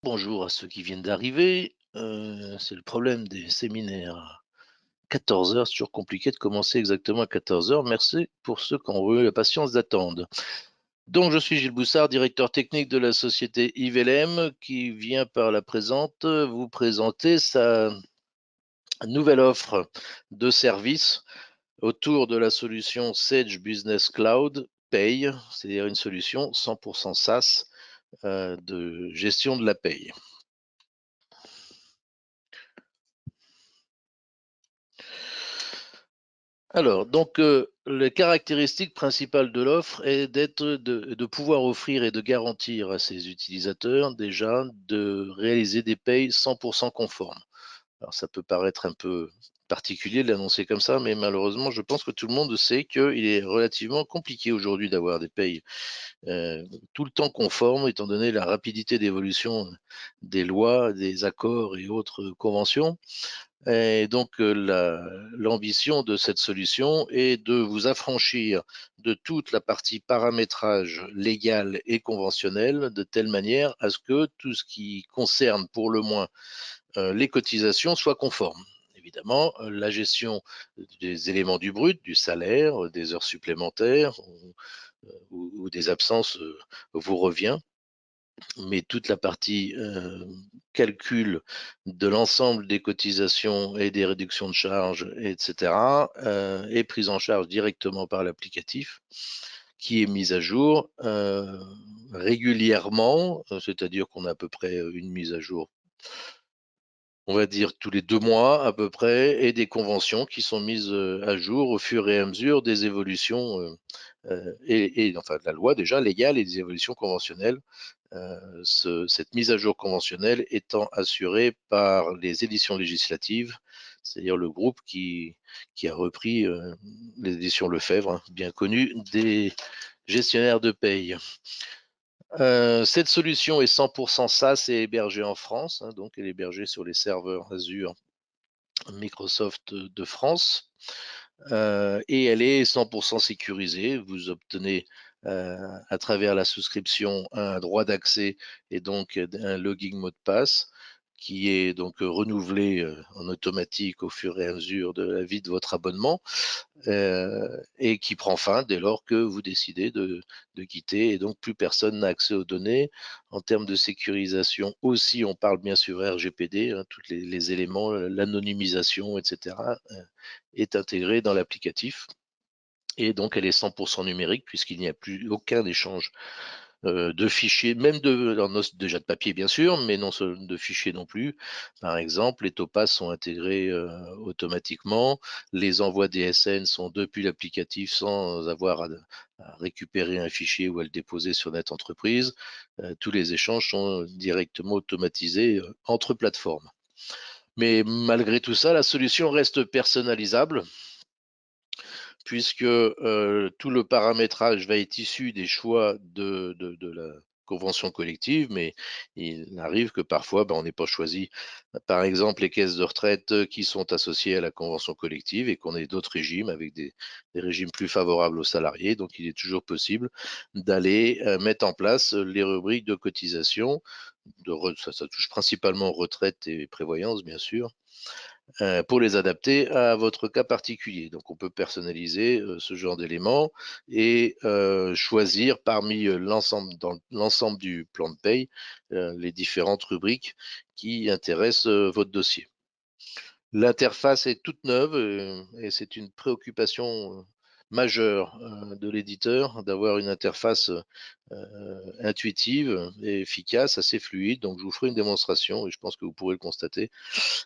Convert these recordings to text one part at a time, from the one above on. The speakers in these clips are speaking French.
Bonjour à ceux qui viennent d'arriver. C'est le problème des séminaires. 14 heures, c'est toujours compliqué de commencer exactement à 14 heures. Merci pour ceux qui ont eu la patience d'attendre. Donc, je suis Gilles Boussard, directeur technique de la société IVLM, qui vient par la présente vous présenter sa nouvelle offre de service autour de la solution Sage Business Cloud Pay, c'est-à-dire une solution 100% SaaS de gestion de la paye. Alors, donc, les caractéristiques principales de l'offre est de pouvoir offrir et de garantir à ses utilisateurs déjà de réaliser des payes 100% conformes. Alors, ça peut paraître un peu particulier de l'annoncer comme ça, mais malheureusement, je pense que tout le monde sait qu'il est relativement compliqué aujourd'hui d'avoir des payes tout le temps conformes, étant donné la rapidité d'évolution des lois, des accords et autres conventions. Et donc, l'ambition de cette solution est de vous affranchir de toute la partie paramétrage légal et conventionnel, de telle manière à ce que tout ce qui concerne pour le moins les cotisations soit conforme. Évidemment, la gestion des éléments du brut, du salaire, des heures supplémentaires ou des absences vous revient, mais toute la partie calcul de l'ensemble des cotisations et des réductions de charges, etc., est prise en charge directement par l'applicatif qui est mis à jour régulièrement, c'est-à-dire qu'on a à peu près une mise à jour, on va dire tous les 2 mois à peu près, et des conventions qui sont mises à jour au fur et à mesure des évolutions et enfin de la loi déjà légale et des évolutions conventionnelles. Cette mise à jour conventionnelle étant assurée par les éditions législatives, c'est-à-dire le groupe qui a repris les éditions Lefebvre, hein, bien connu des gestionnaires de paye. Cette solution est 100% SaaS et hébergée en France, hein, donc elle est hébergée sur les serveurs Azure Microsoft de France. Et elle est 100% sécurisée. Vous obtenez à travers la souscription un droit d'accès et donc un login mot de passe qui est donc renouvelé en automatique au fur et à mesure de la vie de votre abonnement et qui prend fin dès lors que vous décidez de quitter et donc plus personne n'a accès aux données. En termes de sécurisation aussi, on parle bien sûr RGPD, hein, tous les éléments, l'anonymisation, etc. est intégré dans l'applicatif. Et donc, elle est 100% numérique puisqu'il n'y a plus aucun échange de fichiers, même déjà de papier bien sûr, mais non de fichiers non plus. Par exemple, les topaz sont intégrés automatiquement, les envois DSN sont depuis l'applicatif sans avoir à récupérer un fichier ou à le déposer sur Net Entreprise. Tous les échanges sont directement automatisés entre plateformes. Mais malgré tout ça, la solution reste personnalisable puisque tout le paramétrage va être issu des choix de la convention collective, mais il arrive que parfois, on n'ait pas choisi, par exemple, les caisses de retraite qui sont associées à la convention collective et qu'on ait d'autres régimes avec des régimes plus favorables aux salariés. Donc, il est toujours possible d'aller mettre en place les rubriques de cotisation. Ça touche principalement retraite et prévoyance, bien sûr, pour les adapter à votre cas particulier. Donc, on peut personnaliser ce genre d'éléments et choisir parmi dans l'ensemble du plan de paye les différentes rubriques qui intéressent votre dossier. L'interface est toute neuve et c'est une préoccupation majeure de l'éditeur d'avoir une interface intuitive et efficace, assez fluide. Donc, je vous ferai une démonstration et je pense que vous pourrez le constater,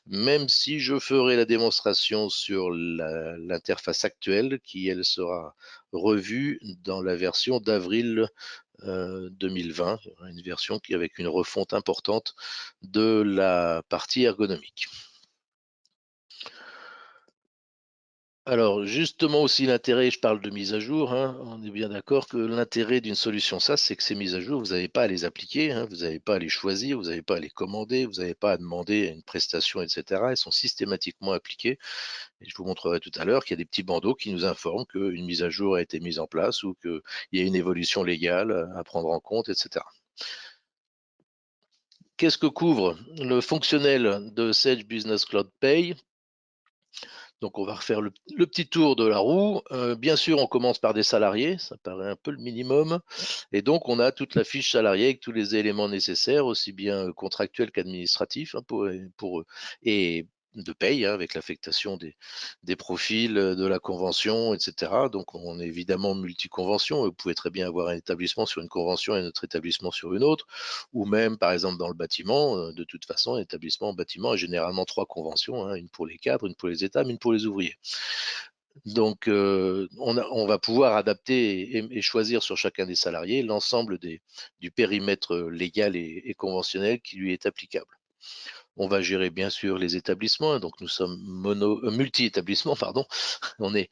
même si je ferai la démonstration sur l'interface actuelle qui, elle, sera revue dans la version d'avril 2020, une version avec une refonte importante de la partie ergonomique. Alors, justement aussi l'intérêt, je parle de mise à jour, hein, on est bien d'accord que l'intérêt d'une solution SaaS, c'est que ces mises à jour, vous n'avez pas à les appliquer, hein, vous n'avez pas à les choisir, vous n'avez pas à les commander, vous n'avez pas à demander une prestation, etc. Elles sont systématiquement appliquées. Et je vous montrerai tout à l'heure qu'il y a des petits bandeaux qui nous informent qu'une mise à jour a été mise en place ou qu'il y a une évolution légale à prendre en compte, etc. Qu'est-ce que couvre le fonctionnel de Sage Business Cloud Pay? Donc on va refaire le petit tour de la roue. Bien sûr, on commence par des salariés, ça paraît un peu le minimum. Et donc on a toute la fiche salariée avec tous les éléments nécessaires, aussi bien contractuels qu'administratifs, hein, pour eux. Et de paye, hein, avec l'affectation des profils, de la convention, etc. Donc on est évidemment multi-convention. Vous pouvez très bien avoir un établissement sur une convention et un autre établissement sur une autre, ou même par exemple dans le bâtiment. De toute façon, un établissement en bâtiment a généralement trois conventions, hein, une pour les cadres, une pour les États, mais une pour les ouvriers. Donc, on va pouvoir adapter et choisir sur chacun des salariés l'ensemble du périmètre légal et conventionnel qui lui est applicable. On va gérer bien sûr les établissements, hein, donc nous sommes multi-établissements, pardon. On est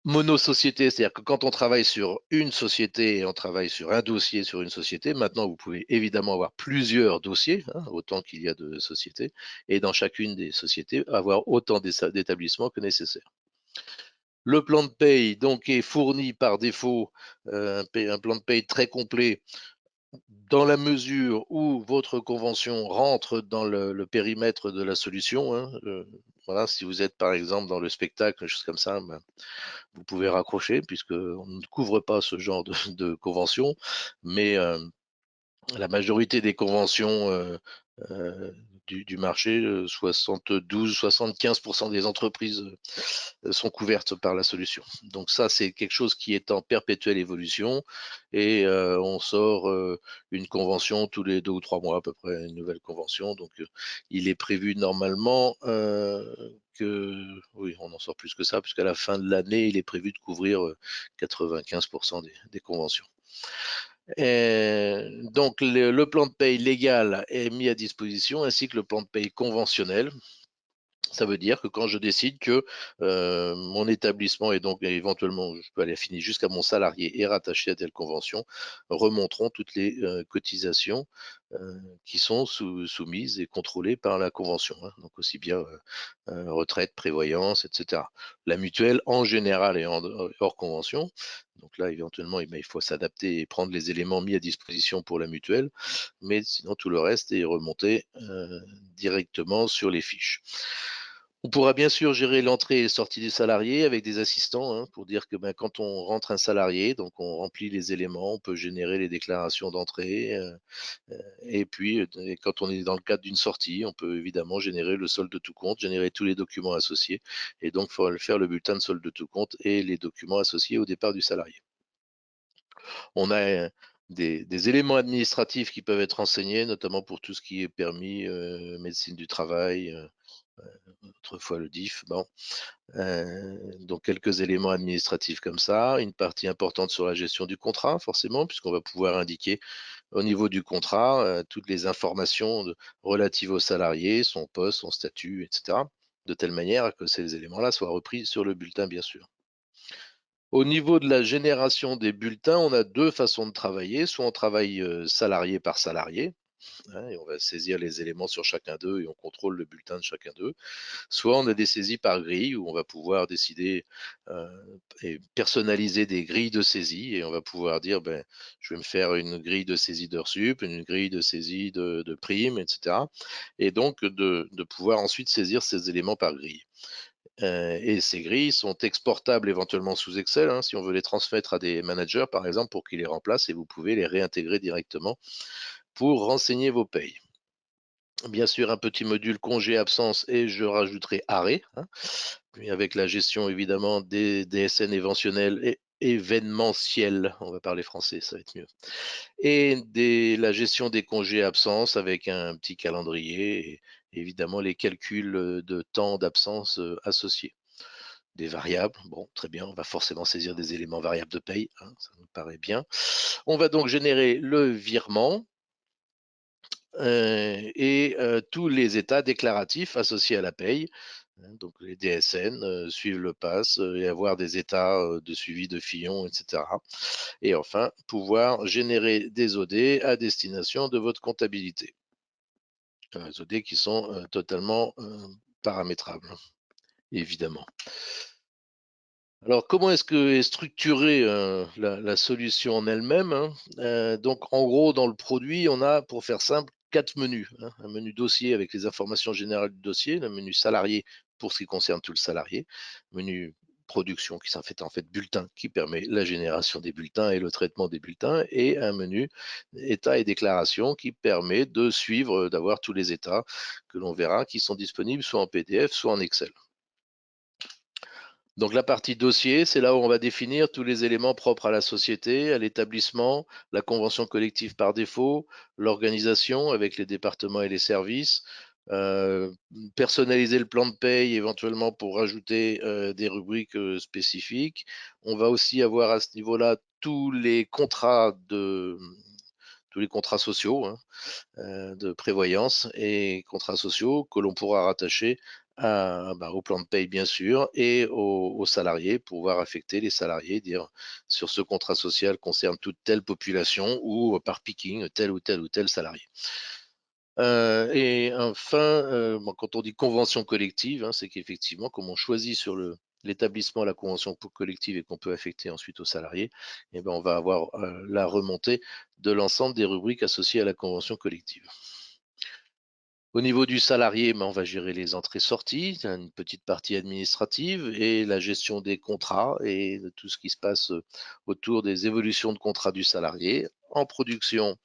mono-société, c'est-à-dire que quand on travaille sur une société et on travaille sur un dossier sur une société, maintenant vous pouvez évidemment avoir plusieurs dossiers, hein, autant qu'il y a de sociétés, et dans chacune des sociétés avoir autant d'établissements que nécessaire. Le plan de paye donc est fourni par défaut, un plan de paye très complet dans la mesure où votre convention rentre dans le périmètre de la solution, hein. Voilà, si vous êtes par exemple dans le spectacle, quelque chose comme ça, ben, vous pouvez raccrocher puisqu'on ne couvre pas ce genre de convention, mais la majorité des conventions du marché, 72-75% des entreprises sont couvertes par la solution. Donc ça, c'est quelque chose qui est en perpétuelle évolution et on sort une convention tous les 2 ou 3 mois à peu près, une nouvelle convention. Donc il est prévu normalement oui, on en sort plus que ça, puisqu'à la fin de l'année, il est prévu de couvrir 95% des conventions. Donc le plan de paye légal est mis à disposition ainsi que le plan de paye conventionnel. Ça veut dire que quand je décide que mon établissement et donc éventuellement je peux aller finir jusqu'à mon salarié est rattaché à telle convention, remonteront toutes les cotisations qui sont soumises et contrôlées par la convention, hein. Donc aussi bien retraite, prévoyance, etc. La mutuelle en général est hors convention. Donc là, éventuellement, eh ben, il faut s'adapter et prendre les éléments mis à disposition pour la mutuelle. Mais sinon, tout le reste est remonté directement sur les fiches. On pourra bien sûr gérer l'entrée et sortie des salariés avec des assistants, hein, pour dire que ben, quand on rentre un salarié, donc on remplit les éléments, on peut générer les déclarations d'entrée. Et puis, et quand on est dans le cadre d'une sortie, on peut évidemment générer le solde de tout compte, générer tous les documents associés. Et donc, il faut faire le bulletin de solde de tout compte et les documents associés au départ du salarié. On a des éléments administratifs qui peuvent être renseignés, notamment pour tout ce qui est permis, médecine du travail, autrefois le DIF. Bon, donc quelques éléments administratifs comme ça, une partie importante sur la gestion du contrat, forcément, puisqu'on va pouvoir indiquer au niveau du contrat toutes les informations relatives au salarié, son poste, son statut, etc. De telle manière que ces éléments-là soient repris sur le bulletin, bien sûr. Au niveau de la génération des bulletins, on a deux façons de travailler. Soit on travaille salarié par salarié, hein, et on va saisir les éléments sur chacun d'eux et on contrôle le bulletin de chacun d'eux. Soit on a des saisies par grille où on va pouvoir décider et personnaliser des grilles de saisie et on va pouvoir dire ben, je vais me faire une grille de saisie d'heures sup, une grille de saisie de primes, etc. Et donc de pouvoir ensuite saisir ces éléments par grille. Et ces grilles sont exportables éventuellement sous Excel, hein, si on veut les transmettre à des managers, par exemple, pour qu'ils les remplacent, et vous pouvez les réintégrer directement pour renseigner vos payes. Bien sûr, un petit module congé absence et je rajouterai arrêt, hein, puis avec la gestion évidemment des DSN éventionnels et événementiels, on va parler français, ça va être mieux. Et la gestion des congés absence avec un petit calendrier et évidemment les calculs de temps d'absence associés. Des variables, bon, très bien, on va forcément saisir des éléments variables de paye, hein, ça me paraît bien. On va donc générer le virement et tous les états déclaratifs associés à la paye, hein, donc les DSN, suivre le pass et avoir des états de suivi de Fillon, etc. Et enfin, pouvoir générer des OD à destination de votre comptabilité. Les OD qui sont totalement paramétrables, évidemment. Alors, comment est-ce que est structurée la solution en elle-même, hein? Donc, en gros, dans le produit, on a, pour faire simple, 4 menus, hein. Un menu dossier avec les informations générales du dossier, le menu salarié pour ce qui concerne tout le salarié, menu production qui s'en fait bulletin qui permet la génération des bulletins et le traitement des bulletins, et un menu état et déclaration qui permet de suivre, d'avoir tous les états que l'on verra qui sont disponibles soit en PDF, soit en Excel. Donc la partie dossier, c'est là où on va définir tous les éléments propres à la société, à l'établissement, la convention collective par défaut, l'organisation avec les départements et les services, personnaliser le plan de paye éventuellement pour rajouter des rubriques spécifiques. On va aussi avoir à ce niveau-là tous les contrats sociaux, hein, de prévoyance et contrats sociaux que l'on pourra rattacher au plan de paye bien sûr et aux salariés, pouvoir affecter les salariés, dire sur ce contrat social concerne toute telle population ou par picking tel ou tel ou tel salarié. Et enfin, quand on dit convention collective, hein, c'est qu'effectivement, comme on choisit sur l'établissement la convention collective et qu'on peut affecter ensuite aux salariés, eh ben, on va avoir la remontée de l'ensemble des rubriques associées à la convention collective. Au niveau du salarié, on va gérer les entrées-sorties, une petite partie administrative et la gestion des contrats et de tout ce qui se passe autour des évolutions de contrats du salarié. En production,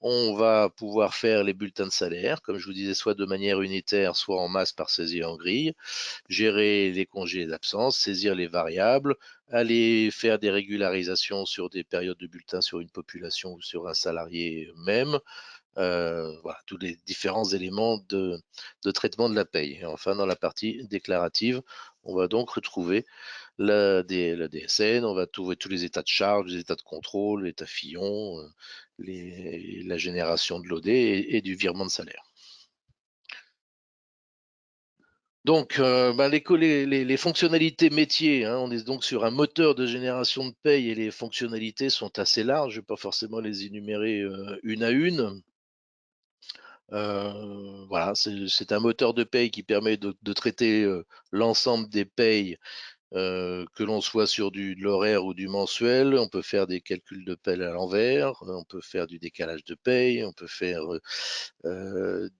on va pouvoir faire les bulletins de salaire, comme je vous disais, soit de manière unitaire, soit en masse par saisie en grille, gérer les congés d'absence, saisir les variables, aller faire des régularisations sur des périodes de bulletins sur une population ou sur un salarié même, voilà, tous les différents éléments de traitement de la paye. Et enfin, dans la partie déclarative, on va donc retrouver la DSN, on va trouver tous les états de charge, les états de contrôle, l'état Fillon, la génération de l'OD et du virement de salaire. Donc, les fonctionnalités métiers, hein, on est donc sur un moteur de génération de paye et les fonctionnalités sont assez larges, je ne vais pas forcément les énumérer une à une. Voilà, c'est un moteur de paye qui permet de traiter l'ensemble des payes, que l'on soit sur de l'horaire ou du mensuel. On peut faire des calculs de paye à l'envers, on peut faire du décalage de paye, on peut faire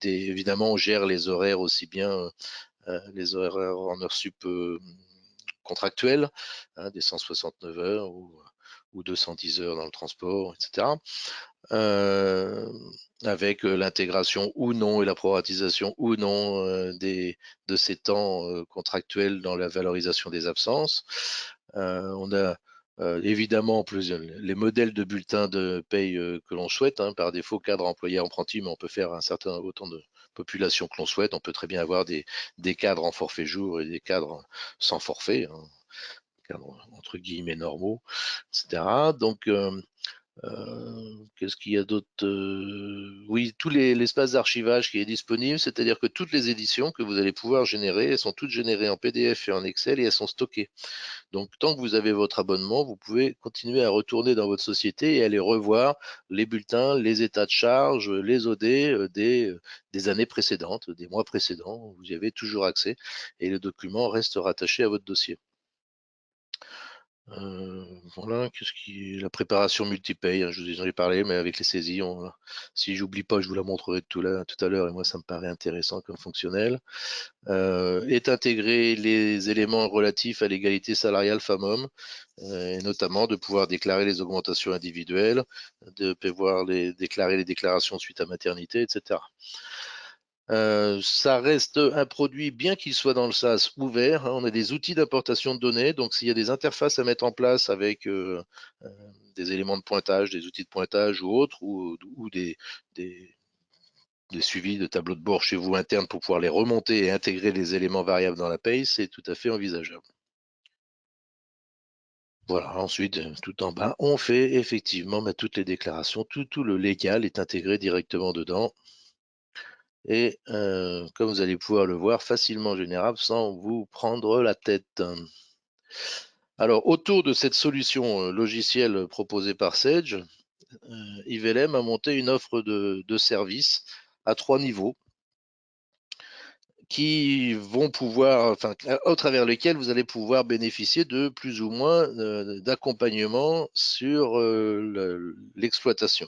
évidemment, on gère les horaires aussi bien, les horaires en heures sup contractuelles, hein, des 169 heures ou 210 heures dans le transport, etc. Euh, avec l'intégration ou non et la proratisation ou non de ces temps contractuels dans la valorisation des absences. On a évidemment plus les modèles de bulletins de paye que l'on souhaite, hein, par défaut cadre employé apprenti, mais on peut faire un certain autant de population que l'on souhaite. On peut très bien avoir des cadres en forfait jour et des cadres sans forfait, hein, cadres entre guillemets normaux, etc. Donc qu'est-ce qu'il y a d'autre? Oui, l'espace d'archivage qui est disponible, c'est-à-dire que toutes les éditions que vous allez pouvoir générer, elles sont toutes générées en PDF et en Excel et elles sont stockées. Donc, tant que vous avez votre abonnement, vous pouvez continuer à retourner dans votre société et aller revoir les bulletins, les états de charge, les OD des années précédentes, des mois précédents. Vous y avez toujours accès et le document reste rattaché à votre dossier. Voilà, la préparation multipaye, hein, je vous en ai parlé, mais avec les saisies, si j'oublie pas, je vous la montrerai tout à l'heure, et moi ça me paraît intéressant comme fonctionnel. Est intégré les éléments relatifs à l'égalité salariale femmes-hommes, et notamment de pouvoir déclarer les augmentations individuelles, de pouvoir déclarer les déclarations suite à maternité, etc. Ça reste un produit, bien qu'il soit dans le SaaS, ouvert, hein. On a des outils d'importation de données, donc s'il y a des interfaces à mettre en place avec des éléments de pointage, des outils de pointage ou autres, ou des, des suivis de tableaux de bord chez vous internes pour pouvoir les remonter et intégrer les éléments variables dans la paye, c'est tout à fait envisageable. Voilà, ensuite, tout en bas, on fait effectivement toutes les déclarations, tout le légal est intégré directement dedans. Et comme vous allez pouvoir le voir, facilement générable sans vous prendre la tête. Alors, autour de cette solution logicielle proposée par Sage, IVLM a monté une offre de services à 3 niveaux qui vont pouvoir, enfin, au travers lesquels vous allez pouvoir bénéficier de plus ou moins d'accompagnement sur l'exploitation.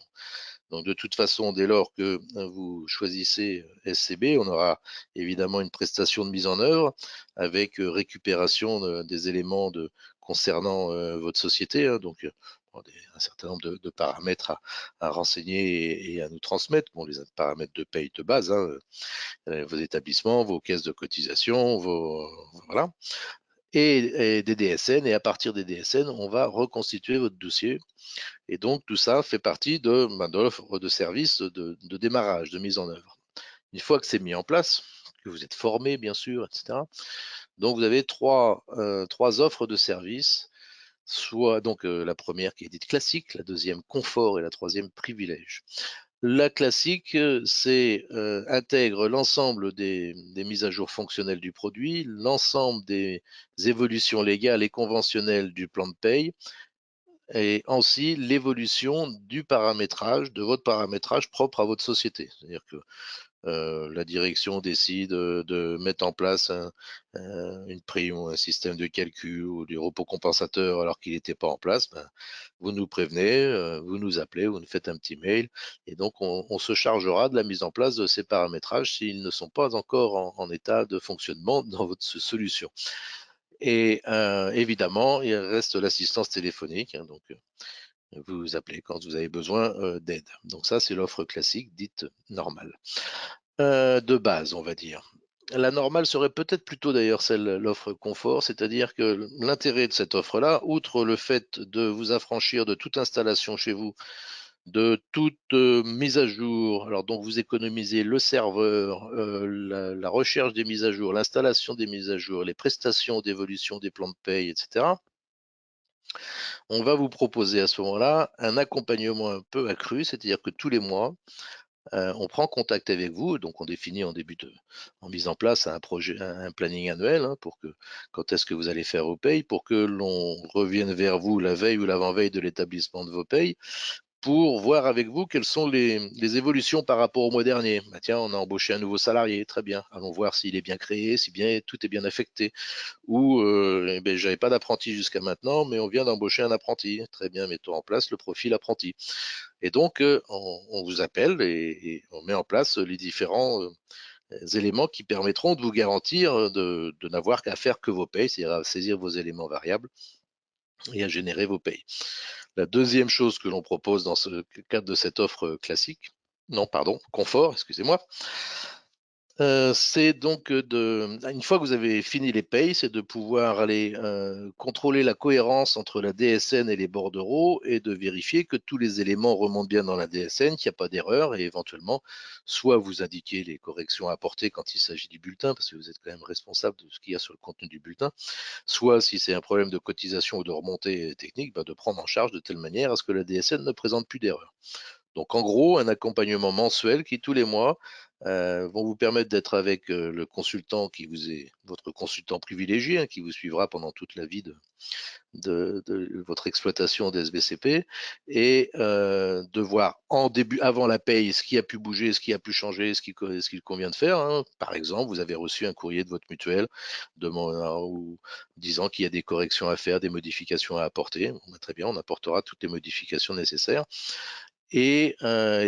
Donc de toute façon, dès lors que vous choisissez SCB, on aura évidemment une prestation de mise en œuvre avec récupération des éléments concernant votre société, hein, donc bon, un certain nombre de paramètres à renseigner et à nous transmettre. Bon, les paramètres de paye de base, hein, vos établissements, vos caisses de cotisation, voilà, et des DSN. Et à partir des DSN, on va reconstituer votre dossier. Et donc, tout ça fait partie de l'offre de service de démarrage, de mise en œuvre. Une fois que c'est mis en place, que vous êtes formé, bien sûr, etc. Donc, vous avez trois offres de service. Soit donc la première qui est dite classique, la deuxième confort et la troisième privilège. La classique, c'est intègre l'ensemble des mises à jour fonctionnelles du produit, l'ensemble des évolutions légales et conventionnelles du plan de paye, et aussi l'évolution du paramétrage, de votre paramétrage propre à votre société. C'est-à-dire que la direction décide de mettre en place une prime ou un système de calcul ou du repos compensateur alors qu'il n'était pas en place, ben, vous nous prévenez, vous nous appelez, vous nous faites un petit mail, et donc on se chargera de la mise en place de ces paramétrages s'ils ne sont pas encore en état de fonctionnement dans votre solution. Et évidemment, il reste l'assistance téléphonique, hein, donc vous appelez quand vous avez besoin d'aide. Donc ça, c'est l'offre classique dite normale. De base, on va dire. La normale serait peut-être plutôt d'ailleurs l'offre confort, c'est-à-dire que l'intérêt de cette offre-là, outre le fait de vous affranchir de toute installation chez vous, de toute mise à jour, alors donc vous économisez le serveur, la recherche des mises à jour, l'installation des mises à jour, les prestations d'évolution des plans de paye, etc. On va vous proposer à ce moment-là un accompagnement un peu accru, c'est-à-dire que tous les mois, on prend contact avec vous, donc on définit en mise en place un projet, un planning annuel, hein, pour que quand est-ce que vous allez faire vos payes, pour que l'on revienne vers vous la veille ou l'avant-veille de l'établissement de vos payes, pour voir avec vous quelles sont les évolutions par rapport au mois dernier. Bah tiens, on a embauché un nouveau salarié, très bien. Allons voir s'il est bien créé, si bien tout est bien affecté. Ou eh ben, j'avais pas d'apprenti jusqu'à maintenant, mais on vient d'embaucher un apprenti. Très bien, mettons en place le profil apprenti. Et donc, on vous appelle et on met en place les différents éléments qui permettront de vous garantir de n'avoir qu'à faire que vos payes, c'est-à-dire à saisir vos éléments variables et à générer vos payes. La deuxième chose que l'on propose dans ce cadre de cette offre classique, non, pardon, confort, excusez-moi, c'est donc une fois que vous avez fini les payes, c'est de pouvoir aller contrôler la cohérence entre la DSN et les bordereaux et de vérifier que tous les éléments remontent bien dans la DSN, qu'il n'y a pas d'erreur, et éventuellement, soit vous indiquer les corrections à apporter quand il s'agit du bulletin, parce que vous êtes quand même responsable de ce qu'il y a sur le contenu du bulletin, soit si c'est un problème de cotisation ou de remontée technique, bah, de prendre en charge de telle manière à ce que la DSN ne présente plus d'erreur. Donc en gros, un accompagnement mensuel qui tous les mois vont vous permettre d'être avec le consultant qui vous est votre consultant privilégié, hein, qui vous suivra pendant toute la vie de votre exploitation d'SBCP, et de voir en début, avant la paye, ce qui a pu bouger, ce qui a pu changer, ce qu'il convient de faire, hein. Par exemple, vous avez reçu un courrier de votre mutuelle ou disant qu'il y a des corrections à faire, des modifications à apporter. Bon, bah, très bien, on apportera toutes les modifications nécessaires. Et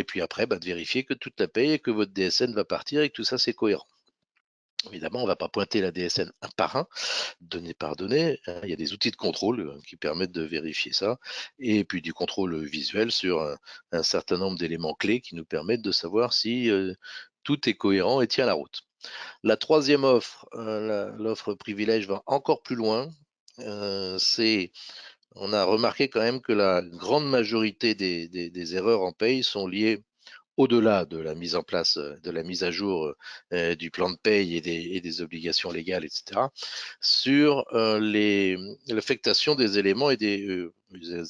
puis après, bah, de vérifier que toute la paye et que votre DSN va partir et que tout ça, c'est cohérent. Évidemment, on ne va pas pointer la DSN un par un, donnée par donnée, hein. Il y a des outils de contrôle qui permettent de vérifier ça. Et puis du contrôle visuel sur un certain nombre d'éléments clés qui nous permettent de savoir si tout est cohérent et tient la route. La troisième offre, l'offre privilège, va encore plus loin. C'est On a remarqué quand même que la grande majorité des erreurs en paye sont liées, au-delà de la mise en place, de la mise à jour du plan de paye et des obligations légales, etc., sur l'affectation des éléments et des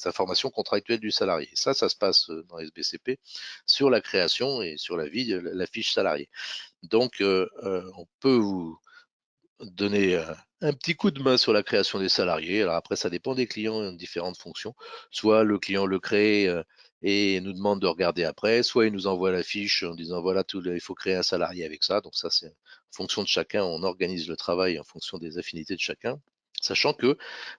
informations contractuelles du salarié. Ça se passe dans SBCP sur la création et sur la vie de la fiche salariée. Donc, on peut vous donner un petit coup de main sur la création des salariés. Alors après, ça dépend des clients, différentes fonctions. Soit le client le crée et nous demande de regarder après, soit il nous envoie la fiche en disant voilà, il faut créer un salarié avec ça. Donc ça, c'est en fonction de chacun, on organise le travail en fonction des affinités de chacun. Sachant que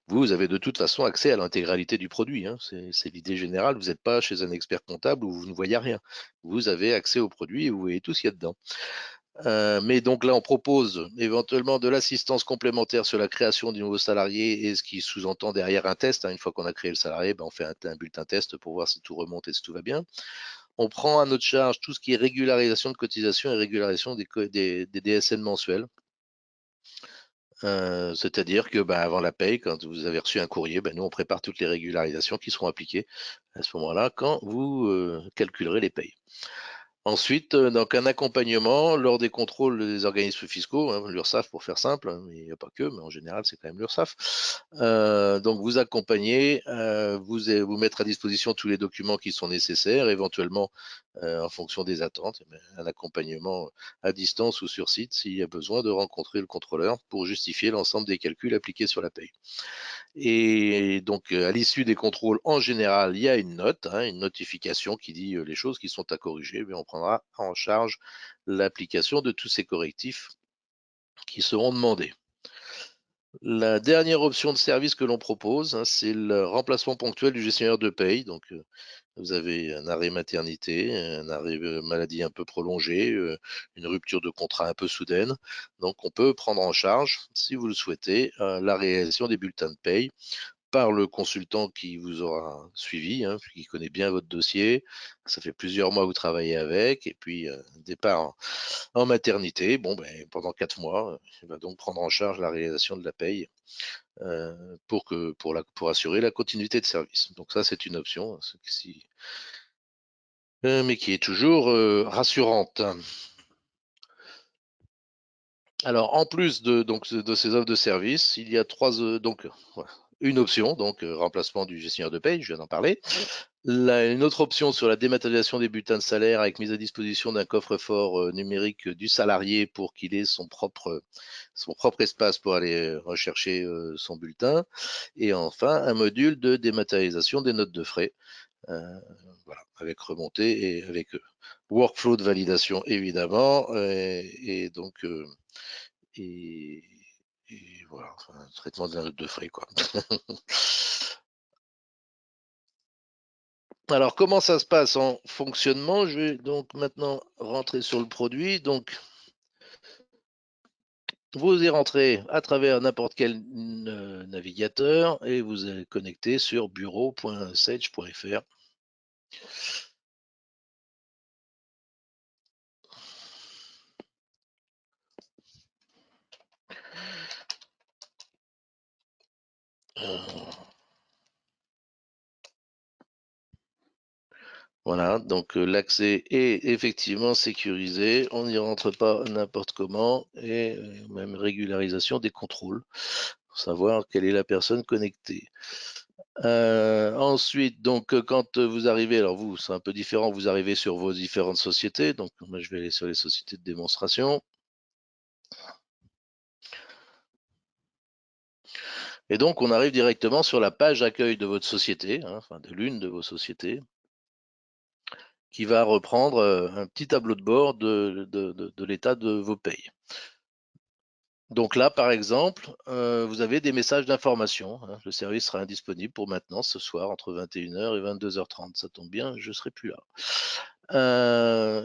vous avez de toute façon accès à l'intégralité du produit, hein. C'est l'idée générale. Vous n'êtes pas chez un expert comptable où vous ne voyez rien. Vous avez accès au produit et vous voyez tout ce qu'il y a dedans. Mais donc là, on propose éventuellement de l'assistance complémentaire sur la création du nouveau salarié et ce qui sous-entend derrière un test, hein. Une fois qu'on a créé le salarié, ben, on fait un bulletin test pour voir si tout remonte et si tout va bien. On prend à notre charge tout ce qui est régularisation de cotisation et régularisation des DSN mensuels. C'est-à-dire que bah, avant la paye, quand vous avez reçu un courrier, ben, nous on prépare toutes les régularisations qui seront appliquées à ce moment-là quand vous calculerez les payes. Ensuite, donc un accompagnement lors des contrôles des organismes fiscaux, hein, l'URSSAF pour faire simple, hein, mais il n'y a pas que, mais en général c'est quand même l'URSSAF. Donc vous accompagner, vous mettre à disposition tous les documents qui sont nécessaires, éventuellement en fonction des attentes, un accompagnement à distance ou sur site s'il y a besoin de rencontrer le contrôleur pour justifier l'ensemble des calculs appliqués sur la paye. Et donc, à l'issue des contrôles, en général, il y a une note, hein, une notification qui dit les choses qui sont à corriger. Mais on prendra en charge l'application de tous ces correctifs qui seront demandés. La dernière option de service que l'on propose, hein, c'est le remplacement ponctuel du gestionnaire de paye. Donc, vous avez un arrêt maternité, un arrêt maladie un peu prolongé, une rupture de contrat un peu soudaine. Donc, on peut prendre en charge, si vous le souhaitez, la réalisation des bulletins de paye par le consultant qui vous aura suivi, hein, qui connaît bien votre dossier. Ça fait plusieurs mois que vous travaillez avec, et puis départ en maternité. Bon, ben, pendant 4 mois, il va donc prendre en charge la réalisation de la paye pour assurer la continuité de service. Donc ça, c'est une option, hein, mais qui est toujours rassurante. Alors, en plus de ces offres de service, il y a voilà, une option, donc remplacement du gestionnaire de paye, je viens d'en parler. Une autre option sur la dématérialisation des bulletins de salaire avec mise à disposition d'un coffre-fort numérique du salarié pour qu'il ait son propre espace pour aller rechercher son bulletin. Et enfin, un module de dématérialisation des notes de frais, euh, voilà, avec remontée et avec workflow de validation évidemment. Et donc, et, et voilà, enfin, un traitement de la note de frais, quoi. Alors, comment ça se passe en fonctionnement? Je vais donc maintenant rentrer sur le produit. Donc, vous y rentrez à travers n'importe quel navigateur et vous allez connecter sur bureau.sage.fr. Voilà, donc l'accès est effectivement sécurisé. On n'y rentre pas n'importe comment et même régularisation des contrôles pour savoir quelle est la personne connectée. Ensuite, donc, quand vous arrivez, alors vous, c'est un peu différent, vous arrivez sur vos différentes sociétés. Donc, moi, je vais aller sur les sociétés de démonstration. Et donc, on arrive directement sur la page accueil de votre société, hein, enfin de l'une de vos sociétés, qui va reprendre un petit tableau de bord de l'état de vos payes. Donc là, par exemple, vous avez des messages d'information, hein. Le service sera indisponible pour maintenance ce soir entre 21h et 22h30. Ça tombe bien, je ne serai plus là.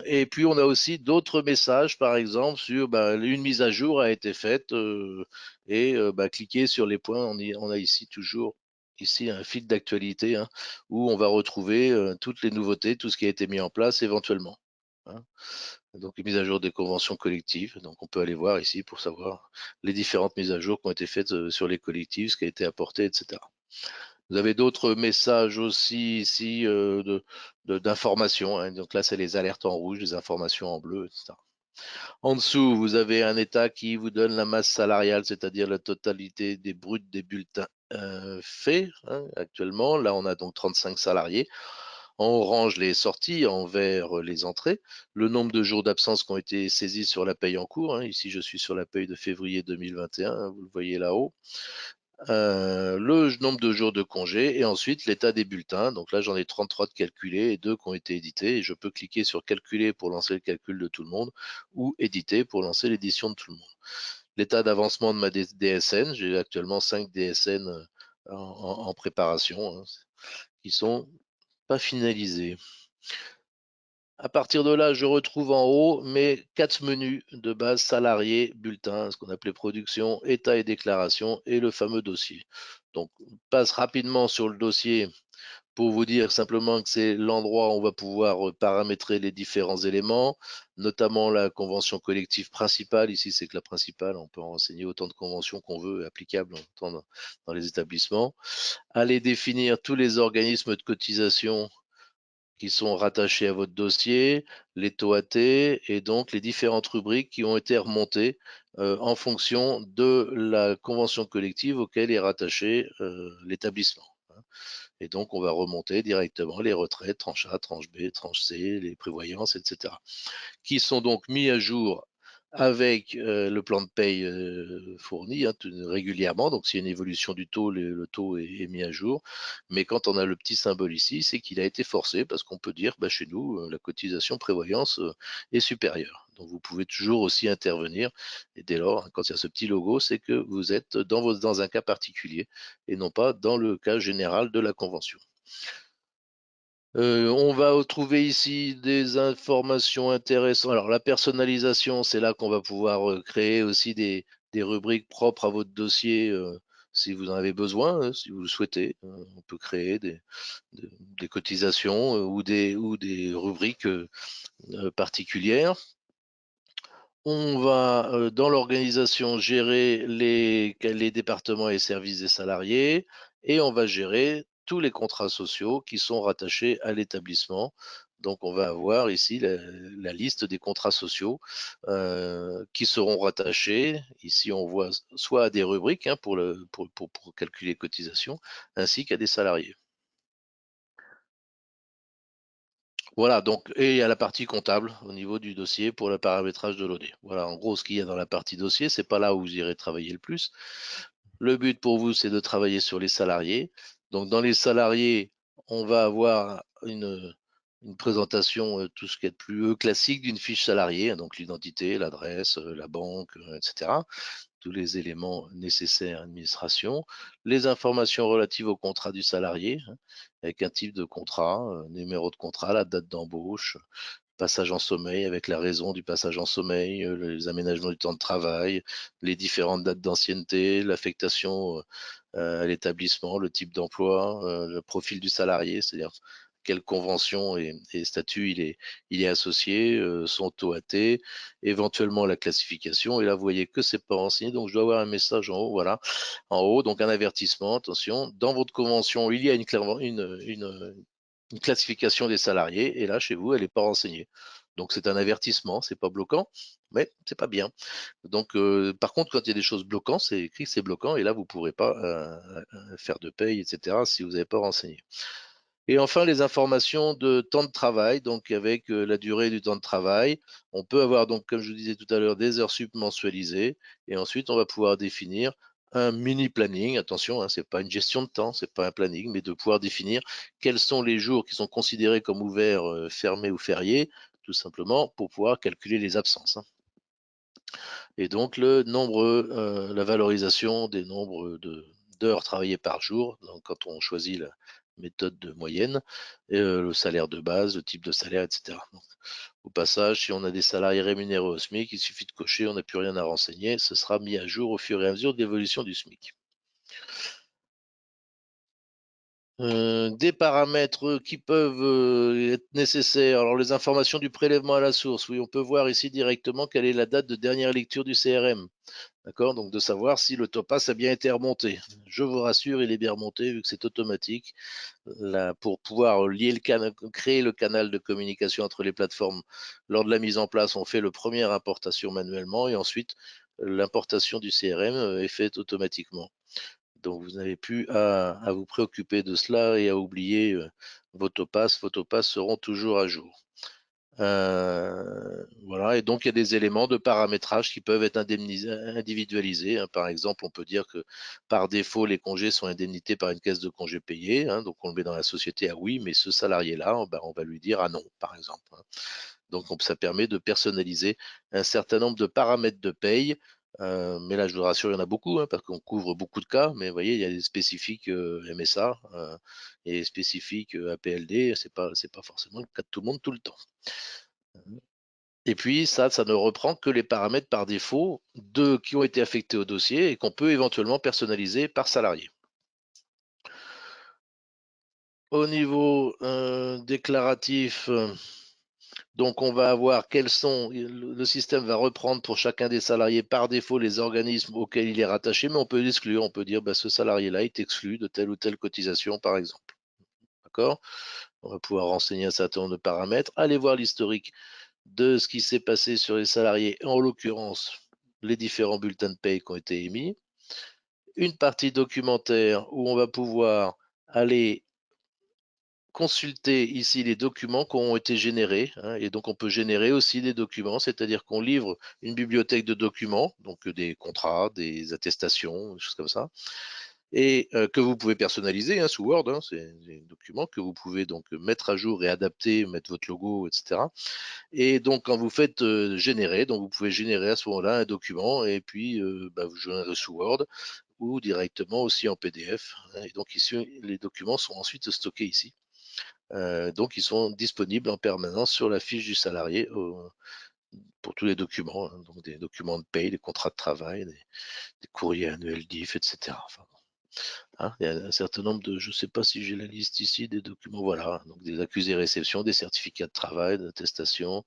Et puis on a aussi d'autres messages, par exemple, sur une mise à jour a été faite et cliquez sur les points. On a ici toujours ici un fil d'actualité, hein, où on va retrouver toutes les nouveautés, tout ce qui a été mis en place éventuellement, hein. Donc mise à jour des conventions collectives. Donc on peut aller voir ici pour savoir les différentes mises à jour qui ont été faites sur les collectifs, ce qui a été apporté, etc. Vous avez d'autres messages aussi ici d'informations, hein. Donc là, c'est les alertes en rouge, les informations en bleu, etc. En dessous, vous avez un état qui vous donne la masse salariale, c'est-à-dire la totalité des bruts des bulletins faits, hein, actuellement. Là, on a donc 35 salariés. En orange, les sorties, en vert, les entrées. Le nombre de jours d'absence qui ont été saisis sur la paye en cours, hein. Ici, je suis sur la paye de février 2021, hein, vous le voyez là-haut. Le nombre de jours de congé et ensuite l'état des bulletins. Donc là, j'en ai 33 de calculés et 2 qui ont été édités. Et je peux cliquer sur calculer pour lancer le calcul de tout le monde ou éditer pour lancer l'édition de tout le monde. l'état d'avancement de ma DSN. J'ai actuellement 5 DSN en préparation, hein, qui sont pas finalisés. À partir de là, je retrouve en haut mes 4 menus de base: salarié, bulletin, ce qu'on appelait production, état et déclaration, et le fameux dossier. Donc, on passe rapidement sur le dossier pour vous dire simplement que c'est l'endroit où on va pouvoir paramétrer les différents éléments, notamment la convention collective principale. Ici, c'est que la principale, on peut en renseigner autant de conventions qu'on veut applicables dans les établissements. Aller définir tous les organismes de cotisation qui sont rattachés à votre dossier, les taux AT et donc les différentes rubriques qui ont été remontées en fonction de la convention collective auquel est rattaché l'établissement. Et donc, on va remonter directement les retraites, tranche A, tranche B, tranche C, les prévoyances, etc., qui sont donc mis à jour avec le plan de paye fourni régulièrement. Donc, s'il y a une évolution du taux, le taux est mis à jour. Mais quand on a le petit symbole ici, c'est qu'il a été forcé parce qu'on peut dire, bah, chez nous, la cotisation prévoyance est supérieure. Donc, vous pouvez toujours aussi intervenir. Et dès lors, quand il y a ce petit logo, c'est que vous êtes dans un cas particulier et non pas dans le cas général de la convention. On va trouver ici des informations intéressantes. Alors, la personnalisation, c'est là qu'on va pouvoir créer aussi des rubriques propres à votre dossier si vous en avez besoin, si vous le souhaitez. On peut créer des cotisations ou des rubriques particulières. On va, dans l'organisation, gérer les départements et services des salariés et on va gérer tous les contrats sociaux qui sont rattachés à l'établissement. Donc, on va avoir ici la liste des contrats sociaux qui seront rattachés. Ici, on voit soit à des rubriques hein, pour calculer les cotisations, ainsi qu'à des salariés. Voilà, donc, et il y a la partie comptable au niveau du dossier pour le paramétrage de l'OD. Voilà, en gros, ce qu'il y a dans la partie dossier, c'est pas là où vous irez travailler le plus. Le but pour vous, c'est de travailler sur les salariés. Donc, dans les salariés, on va avoir une présentation, tout ce qui est de plus classique d'une fiche salariée, hein, donc l'identité, l'adresse, la banque, etc. Tous les éléments nécessaires à l'administration, les informations relatives au contrat du salarié, hein, avec un type de contrat, numéro de contrat, la date d'embauche, passage en sommeil avec la raison du passage en sommeil, les aménagements du temps de travail, les différentes dates d'ancienneté, l'affectation à l'établissement, le type d'emploi, le profil du salarié, c'est-à-dire quelle convention et statut il est associé, son taux AT, éventuellement la classification. Et là, vous voyez que c'est pas renseigné, donc je dois avoir un message en haut, voilà, en haut, donc un avertissement. Attention, dans votre convention, il y a une classification des salariés, et là, chez vous, elle n'est pas renseignée. Donc c'est un avertissement, c'est pas bloquant, mais c'est pas bien. Donc, par contre, quand il y a des choses bloquantes, c'est écrit que c'est bloquant, et là, vous ne pourrez pas faire de paye, etc., si vous n'avez pas renseigné. Et enfin, les informations de temps de travail, donc avec la durée du temps de travail. On peut avoir, donc, comme je vous disais tout à l'heure, des heures sup mensualisées, et ensuite, on va pouvoir définir un mini planning. Attention, hein, ce n'est pas une gestion de temps, ce n'est pas un planning, mais de pouvoir définir quels sont les jours qui sont considérés comme ouverts, fermés ou fériés, tout simplement pour pouvoir calculer les absences, hein. Et donc la valorisation des nombres d'heures travaillées par jour, donc quand on choisit la méthode de moyenne, et le salaire de base, le type de salaire, etc. Donc, au passage, si on a des salariés rémunérés au SMIC, il suffit de cocher, on n'a plus rien à renseigner, ce sera mis à jour au fur et à mesure de l'évolution du SMIC. Des paramètres qui peuvent être nécessaires. Alors, les informations du prélèvement à la source. Oui, on peut voir ici directement quelle est la date de dernière lecture du CRM. D'accord? Donc, de savoir si le topaz a bien été remonté. Je vous rassure, il est bien remonté vu que c'est automatique. Là, pour pouvoir créer le canal de communication entre les plateformes, lors de la mise en place, on fait le premier importation manuellement et ensuite l'importation du CRM est faite automatiquement. Donc, vous n'avez plus à vous préoccuper de cela et à oublier vos topaz. Vos topaz seront toujours à jour. Voilà, et donc il y a des éléments de paramétrage qui peuvent être individualisés, hein. Par exemple, on peut dire que par défaut, les congés sont indemnités par une caisse de congés payés, hein. Donc on le met dans la société à oui, mais ce salarié-là, on va lui dire à non, par exemple, hein. Donc ça permet de personnaliser un certain nombre de paramètres de paye Mais là, je vous rassure, il y en a beaucoup, hein, parce qu'on couvre beaucoup de cas. Mais vous voyez, il y a des spécifiques MSA et des spécifiques APLD. C'est pas forcément le cas de tout le monde tout le temps. Et puis ça ne reprend que les paramètres par défaut qui ont été affectés au dossier et qu'on peut éventuellement personnaliser par salarié. Au niveau déclaratif, donc on va avoir le système va reprendre pour chacun des salariés par défaut les organismes auxquels il est rattaché, mais on peut l'exclure. On peut dire ce salarié-là est exclu de telle ou telle cotisation, par exemple. D'accord? On va pouvoir renseigner un certain nombre de paramètres. Allez voir l'historique de ce qui s'est passé sur les salariés, en l'occurrence les différents bulletins de paie qui ont été émis. Une partie documentaire où on va pouvoir aller consulter ici les documents qui ont été générés, hein, et donc on peut générer aussi des documents, c'est-à-dire qu'on livre une bibliothèque de documents, donc des contrats, des attestations, des choses comme ça, et que vous pouvez personnaliser hein, sous Word, hein, c'est des documents que vous pouvez donc mettre à jour et adapter, mettre votre logo, etc. Et donc quand vous faites générer, donc vous pouvez générer à ce moment-là un document et puis vous générez sous Word ou directement aussi en PDF. Hein, et donc ici, les documents sont ensuite stockés ici. Donc, ils sont disponibles en permanence sur la fiche du salarié pour tous les documents, hein, donc des documents de paye, des contrats de travail, des courriers annuels DIF, etc. Enfin, hein, il y a un certain nombre je ne sais pas si j'ai la liste ici des documents, voilà, donc des accusés réception, des certificats de travail, d'attestation,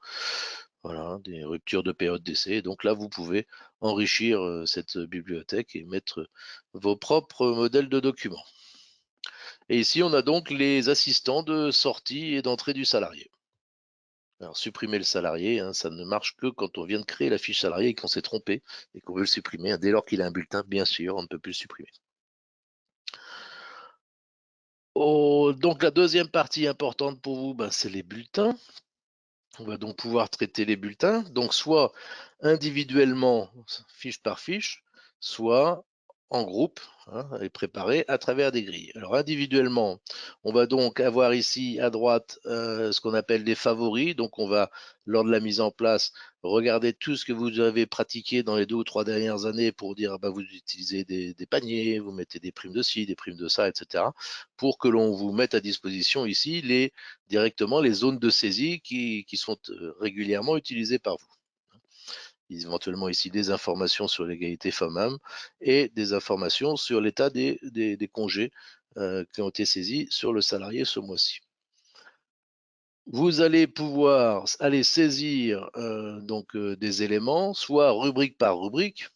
voilà, des ruptures de période d'essai. Donc là, vous pouvez enrichir cette bibliothèque et mettre vos propres modèles de documents. Et ici, on a donc les assistants de sortie et d'entrée du salarié. Alors, supprimer le salarié, hein, ça ne marche que quand on vient de créer la fiche salarié et qu'on s'est trompé et qu'on veut le supprimer. Dès lors qu'il a un bulletin, bien sûr, on ne peut plus le supprimer. Oh, donc, la deuxième partie importante pour vous, c'est les bulletins. On va donc pouvoir traiter les bulletins, donc soit individuellement, fiche par fiche, soit en groupe hein, et préparé à travers des grilles. Alors individuellement, on va donc avoir ici à droite ce qu'on appelle des favoris. Donc on va, lors de la mise en place, regarder tout ce que vous avez pratiqué dans les 2 ou 3 dernières années pour dire vous utilisez des paniers, vous mettez des primes de ci, des primes de ça, etc. pour que l'on vous mette à disposition ici directement les zones de saisie qui sont régulièrement utilisées par vous. Éventuellement ici des informations sur l'égalité femmes-hommes et des informations sur l'état des congés qui ont été saisis sur le salarié ce mois-ci. Vous allez pouvoir aller saisir des éléments, soit rubrique par rubrique,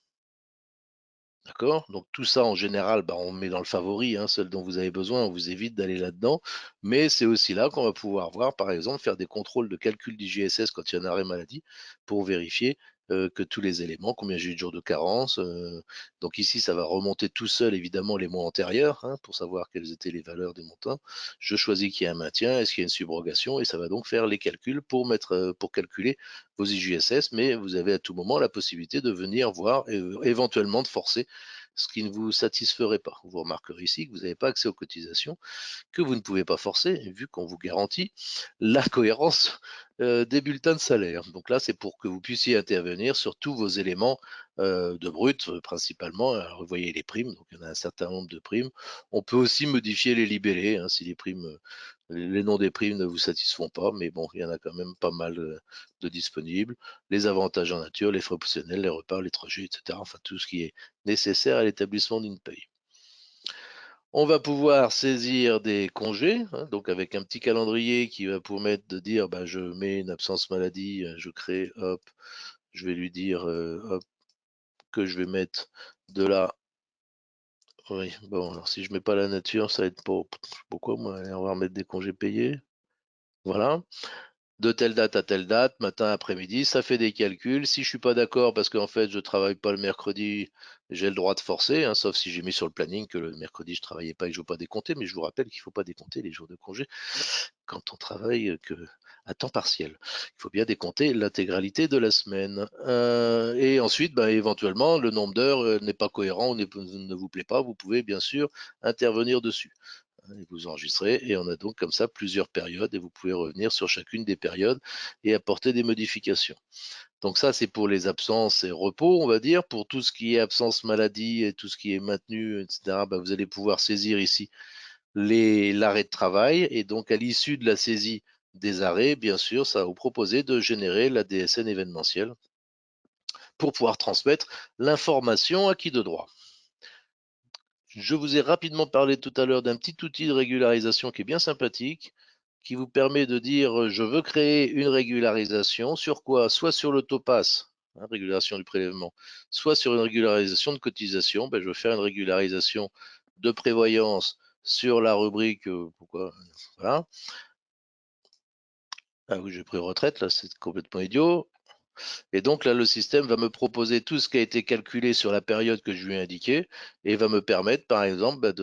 d'accord? Donc tout ça en général, on met dans le favori, hein, celle dont vous avez besoin, on vous évite d'aller là-dedans. Mais c'est aussi là qu'on va pouvoir voir, par exemple, faire des contrôles de calcul d'IGSS quand il y a un arrêt maladie pour vérifier que tous les éléments, combien j'ai eu de jours de carence. Donc ici, ça va remonter tout seul, évidemment, les mois antérieurs hein, pour savoir quelles étaient les valeurs des montants. Je choisis qu'il y a un maintien, est-ce qu'il y a une subrogation, et ça va donc faire les calculs pour calculer vos IGSS, mais vous avez à tout moment la possibilité de venir voir et éventuellement de forcer ce qui ne vous satisferait pas. Vous remarquerez ici que vous n'avez pas accès aux cotisations, que vous ne pouvez pas forcer, vu qu'on vous garantit la cohérence des bulletins de salaire. Donc là, c'est pour que vous puissiez intervenir sur tous vos éléments de brut, principalement. Alors, vous voyez les primes, donc il y en a un certain nombre de primes. On peut aussi modifier les libellés, hein, si les noms des primes ne vous satisfont pas, mais bon, il y en a quand même pas mal de disponibles. Les avantages en nature, les frais optionnels, les repas, les trajets, etc. Enfin, tout ce qui est nécessaire à l'établissement d'une paye. On va pouvoir saisir des congés, hein, donc avec un petit calendrier qui va permettre de dire je mets une absence maladie, je crée, hop, je vais lui dire hop, que je vais mettre de la. Oui, bon, alors si je mets pas la nature, ça va être pour. Pourquoi moi? Allez, on va remettre des congés payés. Voilà. De telle date à telle date, matin, après-midi, ça fait des calculs. Si je suis pas d'accord parce qu'en fait je travaille pas le mercredi, j'ai le droit de forcer, hein, sauf si j'ai mis sur le planning que le mercredi je travaillais pas et que je veux pas décompter, mais je vous rappelle qu'il faut pas décompter les jours de congé quand on travaille que à temps partiel. Il faut bien décompter l'intégralité de la semaine. Et ensuite, éventuellement, le nombre d'heures n'est pas cohérent ou ne vous plaît pas, vous pouvez bien sûr intervenir dessus et vous enregistrez et on a donc comme ça plusieurs périodes et vous pouvez revenir sur chacune des périodes et apporter des modifications. Donc ça, c'est pour les absences et repos, on va dire. Pour tout ce qui est absence maladie et tout ce qui est maintenu, etc., bah, vous allez pouvoir saisir ici l'arrêt de travail. Et donc, à l'issue de la saisie des arrêts, bien sûr, ça va vous proposer de générer la DSN événementielle pour pouvoir transmettre l'information à qui de droit. Je vous ai rapidement parlé tout à l'heure d'un petit outil de régularisation qui est bien sympathique, qui vous permet de dire je veux créer une régularisation sur quoi? Soit sur l'autopass, hein, régulation du prélèvement, soit sur une régularisation de cotisation. Ben, je veux faire une régularisation de prévoyance sur la rubrique, pourquoi? Voilà. Ah oui, j'ai pris retraite, là, c'est complètement idiot. Et donc là, le système va me proposer tout ce qui a été calculé sur la période que je lui ai indiquée et va me permettre, par exemple, bah,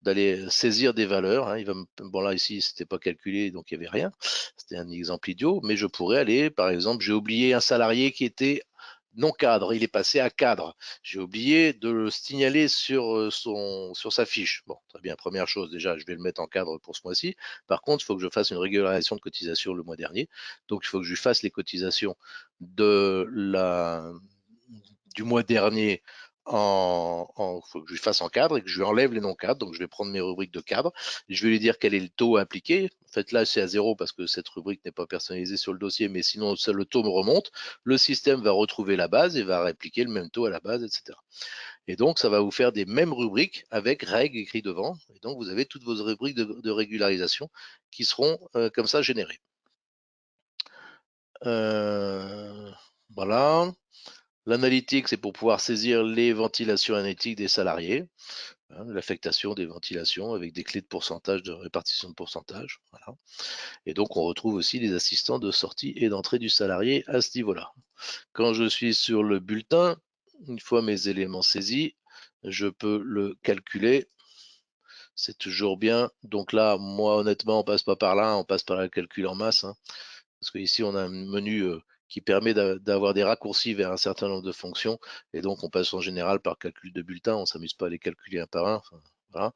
d'aller saisir des valeurs, hein. Bon là ici, c'était pas calculé, donc il n'y avait rien. C'était un exemple idiot, mais je pourrais aller, par exemple, j'ai oublié un salarié qui était non cadre, il est passé à cadre. J'ai oublié de le signaler sur sa fiche. Bon, très bien, première chose, déjà, je vais le mettre en cadre pour ce mois-ci. Par contre, il faut que je fasse une régularisation de cotisation le mois dernier. Donc, il faut que je lui fasse les cotisations de du mois dernier faut que je lui fasse en cadre et que je lui enlève les non-cadres. Donc, je vais prendre mes rubriques de cadre. Je vais lui dire quel est le taux à appliquer. En fait, là, c'est à zéro parce que cette rubrique n'est pas personnalisée sur le dossier, mais sinon, le taux me remonte. Le système va retrouver la base et va réappliquer le même taux à la base, etc. Et donc, ça va vous faire des mêmes rubriques avec règles écrites devant. Et donc, vous avez toutes vos rubriques de régularisation qui seront comme ça générées. Voilà. L'analytique, c'est pour pouvoir saisir les ventilations analytiques des salariés, hein, l'affectation des ventilations avec des clés de pourcentage, de répartition de pourcentage. Voilà. Et donc, on retrouve aussi les assistants de sortie et d'entrée du salarié à ce niveau-là. Quand je suis sur le bulletin, une fois mes éléments saisis, je peux le calculer. C'est toujours bien. Donc là, moi, honnêtement, on passe pas par là, on passe par le calcul en masse, hein. Parce qu'ici, on a un menu qui permet d'avoir des raccourcis vers un certain nombre de fonctions. Et donc, on passe en général par calcul de bulletin. On ne s'amuse pas à les calculer un par un. Enfin, voilà.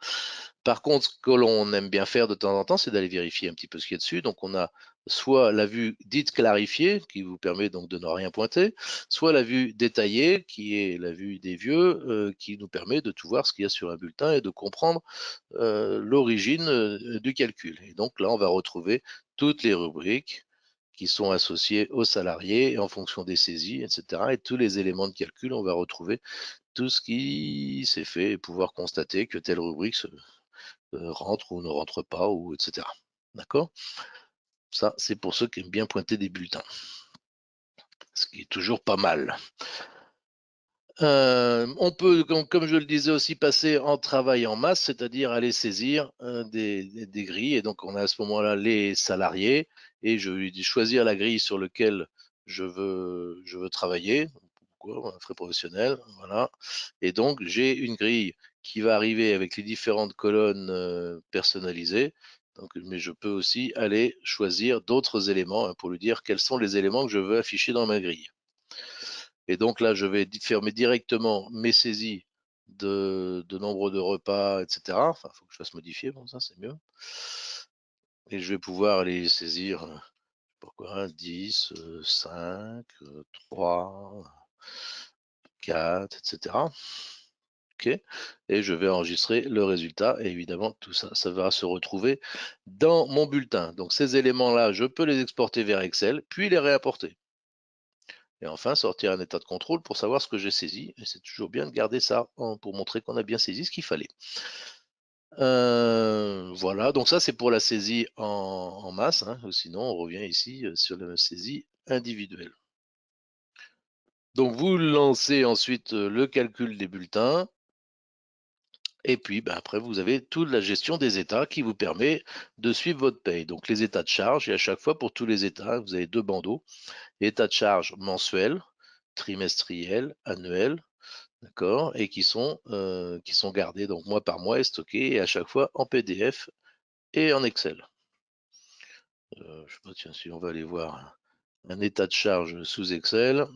Par contre, ce que l'on aime bien faire de temps en temps, c'est d'aller vérifier un petit peu ce qu'il y a dessus. Donc, on a soit la vue dite clarifiée, qui vous permet donc de ne rien pointer, soit la vue détaillée, qui est la vue des vieux, qui nous permet de tout voir ce qu'il y a sur un bulletin et de comprendre l'origine du calcul. Et donc là, on va retrouver toutes les rubriques qui sont associées aux salariés et en fonction des saisies, etc. Et tous les éléments de calcul, on va retrouver tout ce qui s'est fait et pouvoir constater que telle rubrique rentre ou ne rentre pas, ou etc. D'accord? Ça, c'est pour ceux qui aiment bien pointer des bulletins, ce qui est toujours pas mal. On peut, comme je le disais aussi, passer en travail en masse, c'est-à-dire aller saisir des grilles. Et donc, on a à ce moment-là les salariés et je lui dis choisir la grille sur laquelle je veux travailler. Pourquoi? Un frais professionnel, voilà. Et donc, j'ai une grille qui va arriver avec les différentes colonnes personnalisées. Donc, mais je peux aussi aller choisir d'autres éléments, hein, pour lui dire quels sont les éléments que je veux afficher dans ma grille. Et donc là, je vais fermer directement mes saisies de nombre de repas, etc. Enfin, il faut que je fasse modifier, bon, ça c'est mieux. Et je vais pouvoir les saisir, pourquoi, 10, 5, 3, 4, etc. OK. Et je vais enregistrer le résultat. Et évidemment, tout ça, ça va se retrouver dans mon bulletin. Donc ces éléments-là, je peux les exporter vers Excel, puis les réimporter. Et enfin, sortir un état de contrôle pour savoir ce que j'ai saisi. Et c'est toujours bien de garder ça pour montrer qu'on a bien saisi ce qu'il fallait. Voilà, donc ça c'est pour la saisie en masse, hein. Sinon, on revient ici sur la saisie individuelle. Donc vous lancez ensuite le calcul des bulletins. Et puis ben, après, vous avez toute la gestion des états qui vous permet de suivre votre paye. Donc les états de charge, et à chaque fois pour tous les états, vous avez deux bandeaux. État de charge mensuel, trimestriel, annuel. D'accord, et qui sont gardés donc mois par mois et stockés et à chaque fois en PDF et en Excel. Je sais pas, tiens, si on va aller voir un état de charge sous Excel,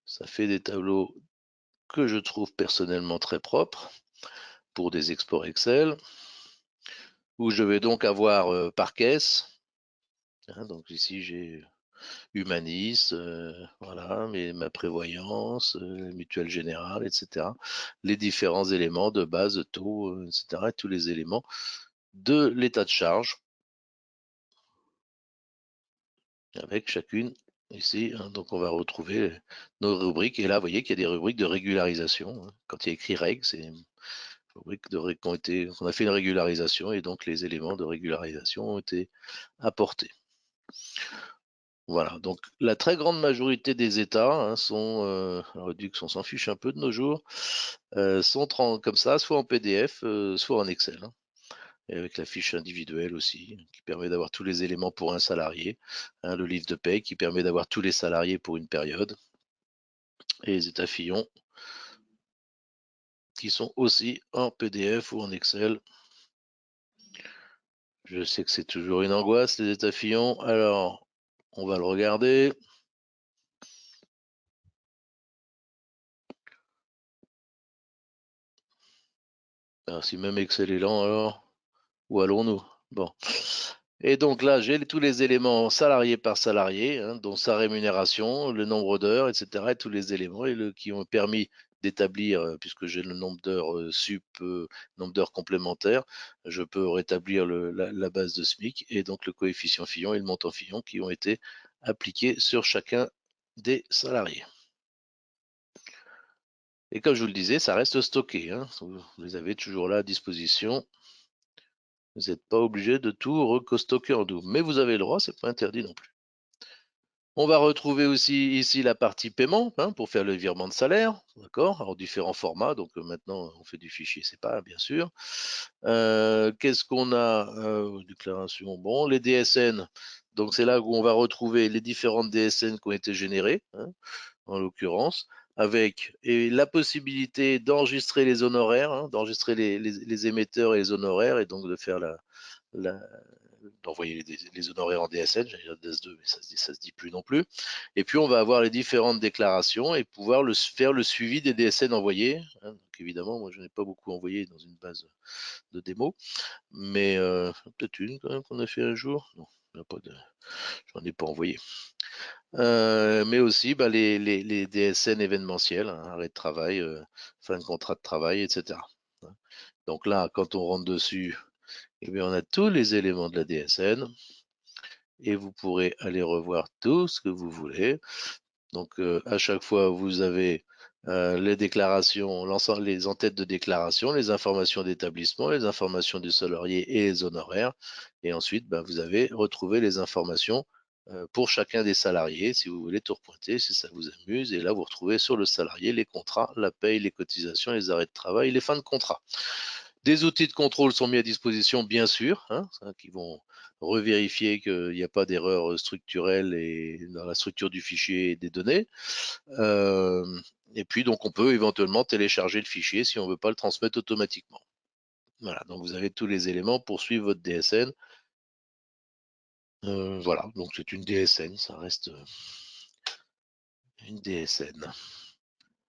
ça fait des tableaux que je trouve personnellement très propres pour des exports Excel, où je vais donc avoir par caisse Hein, donc ici, j'ai Humanis, voilà, ma prévoyance, mutuelle générale, etc. Les différents éléments de base, taux, etc. Et tous les éléments de l'état de charge avec chacune ici. Hein, donc on va retrouver nos rubriques. Et là, vous voyez qu'il y a des rubriques de régularisation. Hein. Quand il y a écrit règles, c'est une rubrique qu'on a fait une régularisation et donc les éléments de régularisation ont été apportés. Voilà, donc la très grande majorité des États hein, sont, alors Redux, on s'en fiche un peu de nos jours, sont comme ça, soit en PDF, soit en Excel. Hein, et avec la fiche individuelle aussi, qui permet d'avoir tous les éléments pour un salarié. Hein, le livre de paie qui permet d'avoir tous les salariés pour une période. Et les états Fillon qui sont aussi en PDF ou en Excel. Je sais que c'est toujours une angoisse, les états Fillon. Alors, on va le regarder. Alors, si même Excel est lent, alors, où allons-nous? Bon. Et donc là, j'ai tous les éléments salarié par salarié, hein, dont sa rémunération, le nombre d'heures, etc. Et tous les éléments qui ont permis d'établir, puisque j'ai le nombre d'heures nombre d'heures complémentaires, je peux rétablir la base de SMIC et donc le coefficient Fillon et le montant Fillon qui ont été appliqués sur chacun des salariés. Et comme je vous le disais, ça reste stocké. Hein, vous les avez toujours là à disposition. Vous n'êtes pas obligé de tout recostocker en double, mais vous avez le droit, c'est pas interdit non plus. On va retrouver aussi ici la partie paiement hein, pour faire le virement de salaire, d'accord, en différents formats. Donc maintenant, on fait du fichier CEPA, bien sûr. Qu'est-ce qu'on a déclaration, bon, les DSN. Donc c'est là où on va retrouver les différentes DSN qui ont été générées, hein, en l'occurrence, avec la possibilité d'enregistrer les honoraires, hein, d'enregistrer les émetteurs et les honoraires, et donc de faire la, d'envoyer les honoraires en DSN, j'allais dire DS2, mais ça se dit plus non plus. Et puis on va avoir les différentes déclarations et pouvoir faire le suivi des DSN envoyés. Hein. Donc évidemment, moi je n'ai pas beaucoup envoyé dans une base de démo, mais peut-être une quand même qu'on a fait un jour. Non, j'en ai pas envoyé. Mais aussi bah, les DSN événementiels, hein, arrêt de travail, fin de contrat de travail, etc. Donc là, quand on rentre dessus, eh bien, on a tous les éléments de la DSN et vous pourrez aller revoir tout ce que vous voulez. Donc, à chaque fois, vous avez les déclarations, l'ensemble, les en-têtes de déclaration, les informations d'établissement, les informations du salarié et les honoraires. Et ensuite, ben, vous avez retrouvé les informations pour chacun des salariés, si vous voulez tout repointer, si ça vous amuse. Et là, vous retrouvez sur le salarié les contrats, la paye, les cotisations, les arrêts de travail, les fins de contrat. Des outils de contrôle sont mis à disposition, bien sûr, hein, qui vont revérifier qu'il n'y a pas d'erreur structurelle et dans la structure du fichier et des données. Et puis, donc, on peut éventuellement télécharger le fichier si on ne veut pas le transmettre automatiquement. Voilà, donc vous avez tous les éléments pour suivre votre DSN. Voilà, donc c'est une DSN, ça reste une DSN.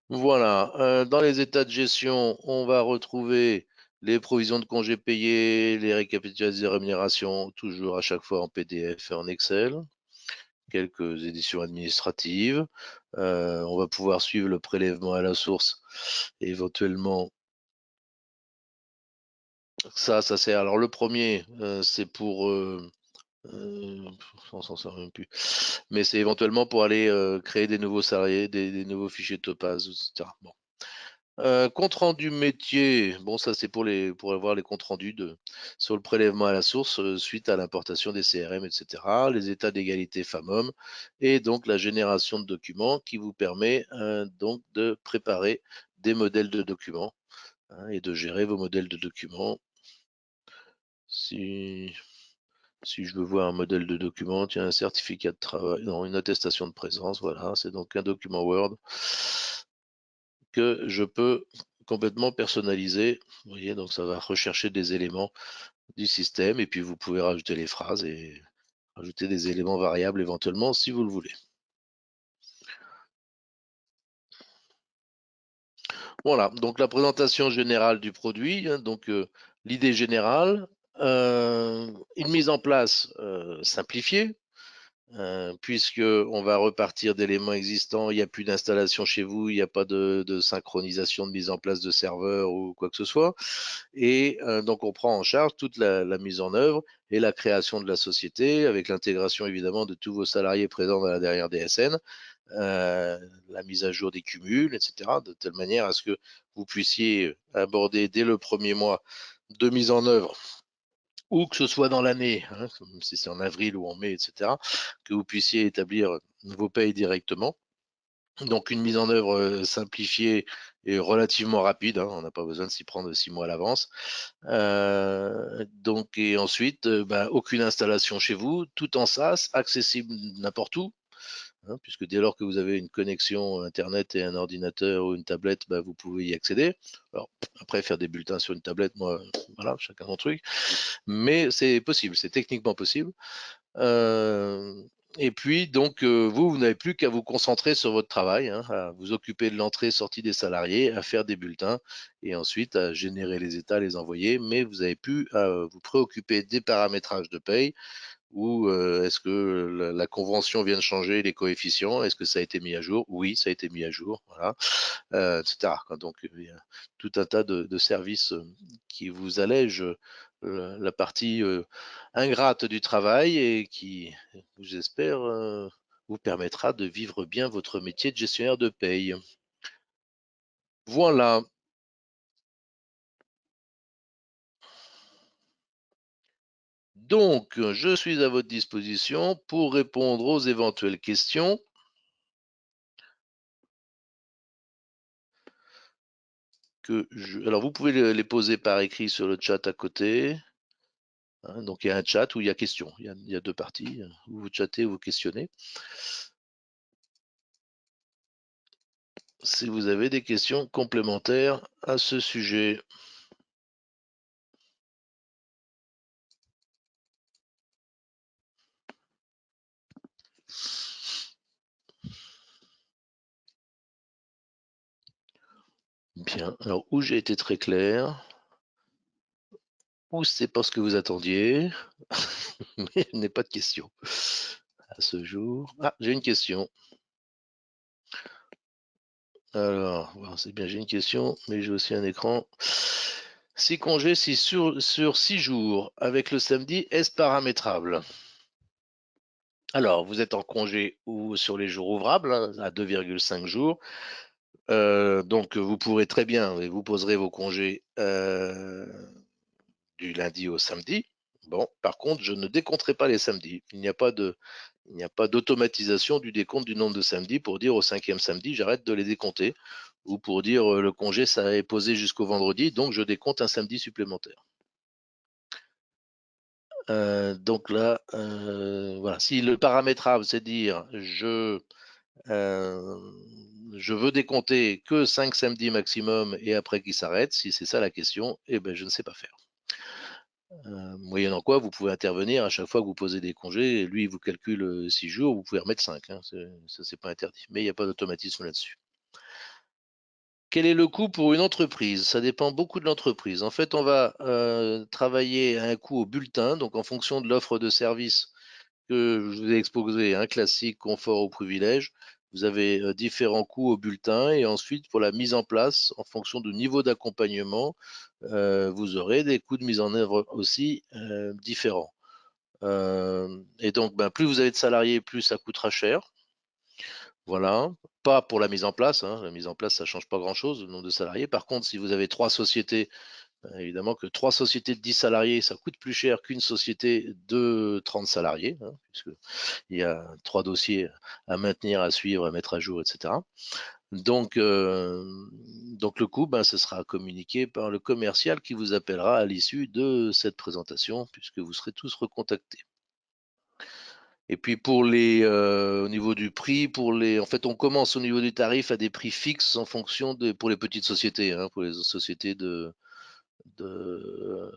Voilà, dans les états de gestion, on va retrouver les provisions de congés payés, les récapitulations des rémunérations, toujours à chaque fois en PDF et en Excel. Quelques éditions administratives. On va pouvoir suivre le prélèvement à la source, éventuellement. Ça sert. Alors le premier, c'est pour on s'en sort même plus. Mais c'est éventuellement pour aller créer des nouveaux salariés, des nouveaux fichiers de topaz, etc. Bon. Compte rendu métier, bon ça c'est pour avoir les comptes rendus sur le prélèvement à la source suite à l'importation des CRM, etc. Les états d'égalité femmes-hommes et donc la génération de documents qui vous permet donc de préparer des modèles de documents hein, et de gérer vos modèles de documents. Si je veux voir un modèle de document, tiens, un certificat de travail, non, une attestation de présence, voilà, c'est donc un document Word que je peux complètement personnaliser. Vous voyez, donc ça va rechercher des éléments du système et puis vous pouvez rajouter les phrases et rajouter des éléments variables éventuellement si vous le voulez. Voilà, donc la présentation générale du produit, hein, donc l'idée générale, une mise en place simplifiée, puisque on va repartir d'éléments existants, il n'y a plus d'installation chez vous, il n'y a pas de synchronisation, de mise en place de serveurs ou quoi que ce soit. Et donc on prend en charge toute la mise en œuvre et la création de la société, avec l'intégration évidemment de tous vos salariés présents dans la dernière DSN, la mise à jour des cumuls, etc., de telle manière à ce que vous puissiez aborder dès le premier mois de mise en œuvre, ou que ce soit dans l'année, hein, si c'est en avril ou en mai, etc., que vous puissiez établir vos payes directement. Donc une mise en œuvre simplifiée et relativement rapide, hein, on n'a pas besoin de s'y prendre 6 mois à l'avance. Donc et ensuite, bah, aucune installation chez vous, tout en SaaS, accessible n'importe où, hein, puisque dès lors que vous avez une connexion Internet et un ordinateur ou une tablette, bah, vous pouvez y accéder. Alors après, faire des bulletins sur une tablette, moi, voilà, chacun son truc. Mais c'est possible, c'est techniquement possible. Et puis, donc, vous n'avez plus qu'à vous concentrer sur votre travail, hein, à vous occuper de l'entrée-sortie des salariés, à faire des bulletins et ensuite à générer les états, les envoyer. Mais vous n'avez plus à vous préoccuper des paramétrages de paye ou est-ce que la convention vient de changer les coefficients? Est-ce que ça a été mis à jour? Oui, ça a été mis à jour, voilà, etc. Donc, il y a tout un tas de services qui vous allègent la partie ingrate du travail et qui, j'espère, vous permettra de vivre bien votre métier de gestionnaire de paye. Voilà. Donc, je suis à votre disposition pour répondre aux éventuelles questions. Alors, vous pouvez les poser par écrit sur le chat à côté, hein. Donc, il y a un chat où il y a questions. Il y a deux parties, où vous chattez ou vous questionnez. Si vous avez des questions complémentaires à ce sujet. Bien. Alors, où j'ai été très clair, ou c'est pas ce que vous attendiez, mais je n'ai pas de questions à ce jour. Ah, j'ai une question. Alors, c'est bien, j'ai une question, mais j'ai aussi un écran. 6 congés, sur 6 jours, avec le samedi, est-ce paramétrable? Alors, vous êtes en congé ou sur les jours ouvrables, hein, à 2,5 jours. Donc, vous pourrez très bien, vous poserez vos congés du lundi au samedi. Bon, par contre, je ne décompterai pas les samedis. Il n'y a pas d'automatisation du décompte du nombre de samedis pour dire au 5e samedi, j'arrête de les décompter. Ou pour dire le congé, ça est posé jusqu'au vendredi, donc je décompte un samedi supplémentaire. Donc là, voilà. Si le paramétrable, c'est dire euh, je veux décompter que 5 samedis maximum et après qu'il s'arrête, si c'est ça la question, eh ben, je ne sais pas faire. Moyennant quoi, vous pouvez intervenir à chaque fois que vous posez des congés. Et lui, il vous calcule 6 jours, vous pouvez remettre 5. Hein, ça, c'est pas interdit. Mais il n'y a pas d'automatisme là-dessus. Quel est le coût pour une entreprise? Ça dépend beaucoup de l'entreprise. En fait, on va travailler à un coût au bulletin, donc en fonction de l'offre de service que je vous ai exposé, un classique, confort ou privilège. Vous avez différents coûts au bulletin et ensuite pour la mise en place, en fonction du niveau d'accompagnement, vous aurez des coûts de mise en œuvre aussi différents. Et donc, ben, plus vous avez de salariés, plus ça coûtera cher. Voilà. Pas pour la mise en place, hein. La mise en place, ça ne change pas grand-chose, le nombre de salariés. Par contre, si vous avez 3 sociétés, évidemment que 3 sociétés de 10 salariés, ça coûte plus cher qu'une société de 30 salariés, hein, puisqu'il y a 3 dossiers à maintenir, à suivre, à mettre à jour, etc. Donc, donc le coût, ben, ce sera communiqué par le commercial qui vous appellera à l'issue de cette présentation, puisque vous serez tous recontactés. Et puis au niveau du prix, en fait, on commence au niveau du tarif à des prix fixes en fonction pour les petites sociétés, hein, pour les sociétés de, de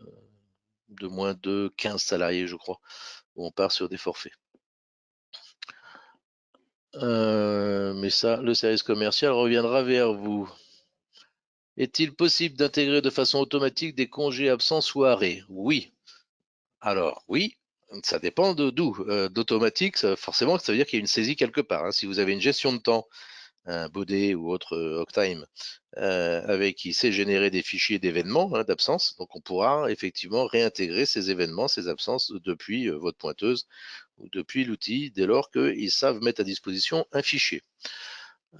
moins de 15 salariés, je crois, où on part sur des forfaits. Mais ça, le service commercial reviendra vers vous. Est-il possible d'intégrer de façon automatique des congés absents ou arrêts? Oui. Alors, oui. Ça dépend d'où. D'automatique, forcément, ça veut dire qu'il y a une saisie quelque part, hein. Si vous avez une gestion de temps, un Baudet ou autre Octime, avec qui sait générer des fichiers d'événements, hein, d'absence, donc on pourra effectivement réintégrer ces événements, ces absences depuis votre pointeuse ou depuis l'outil, dès lors qu'ils savent mettre à disposition un fichier.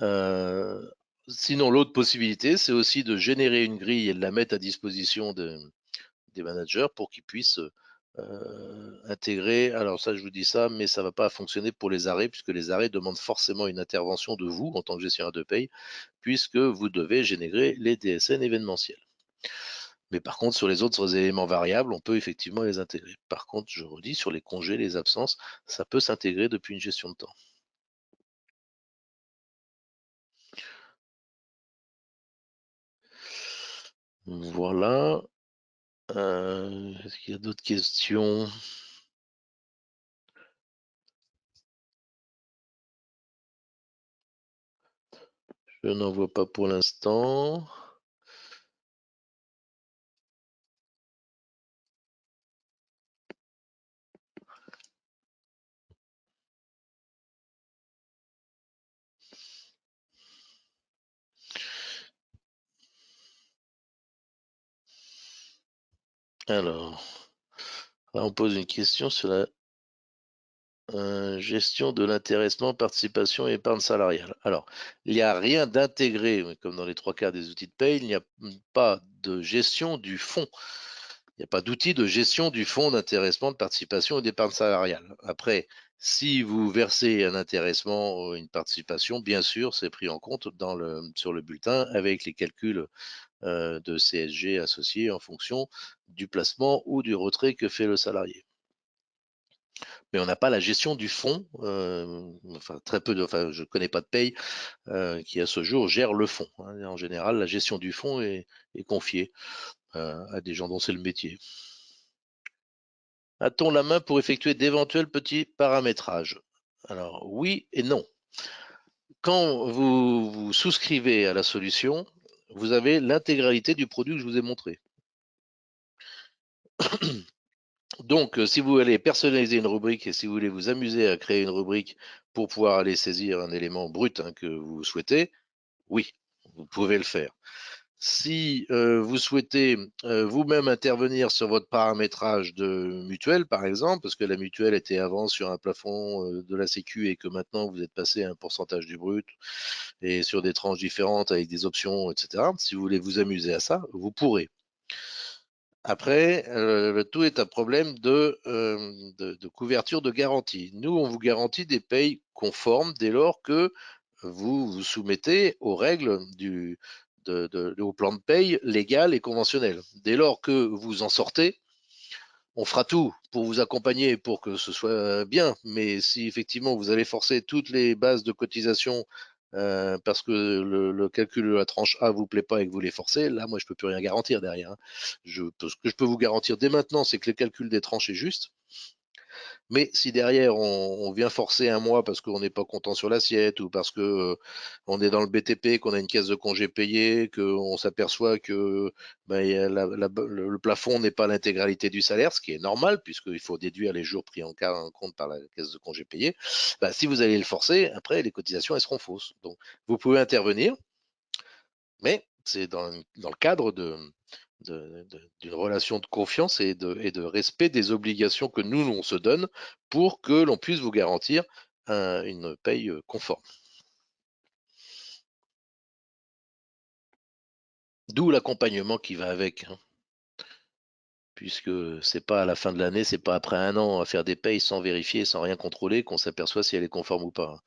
Euh, Sinon, l'autre possibilité, c'est aussi de générer une grille et de la mettre à disposition des managers pour qu'ils puissent intégrer. Alors ça, je vous dis ça, mais ça ne va pas fonctionner pour les arrêts, puisque les arrêts demandent forcément une intervention de vous en tant que gestionnaire de paye, puisque vous devez générer les DSN événementiels. Mais par contre, sur les autres éléments variables, on peut effectivement les intégrer. Par contre, je redis, sur les congés, les absences, ça peut s'intégrer depuis une gestion de temps. Voilà. Est-ce qu'il y a d'autres questions? Je n'en vois pas pour l'instant. Alors, là, on pose une question sur la gestion de l'intéressement, participation et épargne salariale. Alors, il n'y a rien d'intégré, comme dans les trois quarts des outils de paye, il n'y a pas de gestion du fonds. Il n'y a pas d'outil de gestion du fonds d'intéressement, de participation et d'épargne salariale. Après, si vous versez un intéressement ou une participation, bien sûr, c'est pris en compte sur le bulletin avec les calculs de CSG associés en fonction du placement ou du retrait que fait le salarié. Mais on n'a pas la gestion du fonds, enfin très peu enfin je ne connais pas de paye qui à ce jour gère le fonds, hein. En général, la gestion du fonds est confiée à des gens dont c'est le métier. A-t-on la main pour effectuer d'éventuels petits paramétrages? Alors oui et non. Quand vous souscrivez à la solution, vous avez l'intégralité du produit que je vous ai montré. Donc, si vous allez personnaliser une rubrique et si vous voulez vous amuser à créer une rubrique pour pouvoir aller saisir un élément brut, hein, que vous souhaitez, oui, vous pouvez le faire. Si vous souhaitez vous-même intervenir sur votre paramétrage de mutuelle, par exemple, parce que la mutuelle était avant sur un plafond de la Sécu et que maintenant vous êtes passé à un pourcentage du brut et sur des tranches différentes avec des options, etc. Si vous voulez vous amuser à ça, vous pourrez. Après, le tout est un problème de couverture de garantie. Nous, on vous garantit des payes conformes dès lors que vous vous soumettez aux règles au plan de paye légal et conventionnel. Dès lors que vous en sortez, on fera tout pour vous accompagner pour que ce soit bien. Mais si effectivement vous allez forcer toutes les bases de cotisation parce que le calcul de la tranche A vous plaît pas et que vous les forcez, là, moi, je peux plus rien garantir derrière, hein. Ce que je peux vous garantir dès maintenant, c'est que le calcul des tranches est juste. Mais si derrière on vient forcer un mois parce qu'on n'est pas content sur l'assiette ou parce que on est dans le BTP, qu'on a une caisse de congé payée, qu'on s'aperçoit que ben, le plafond n'est pas l'intégralité du salaire, ce qui est normal puisqu'il faut déduire les jours pris en compte par la caisse de congé payée, ben, si vous allez le forcer, après les cotisations elles seront fausses. Donc vous pouvez intervenir, mais c'est dans le cadre d'une relation de confiance et de respect des obligations que nous, on se donne pour que l'on puisse vous garantir une paye conforme. D'où l'accompagnement qui va avec, hein, puisque c'est pas à la fin de l'année, c'est pas après un an à faire des payes sans vérifier, sans rien contrôler, qu'on s'aperçoit si elle est conforme ou pas, hein.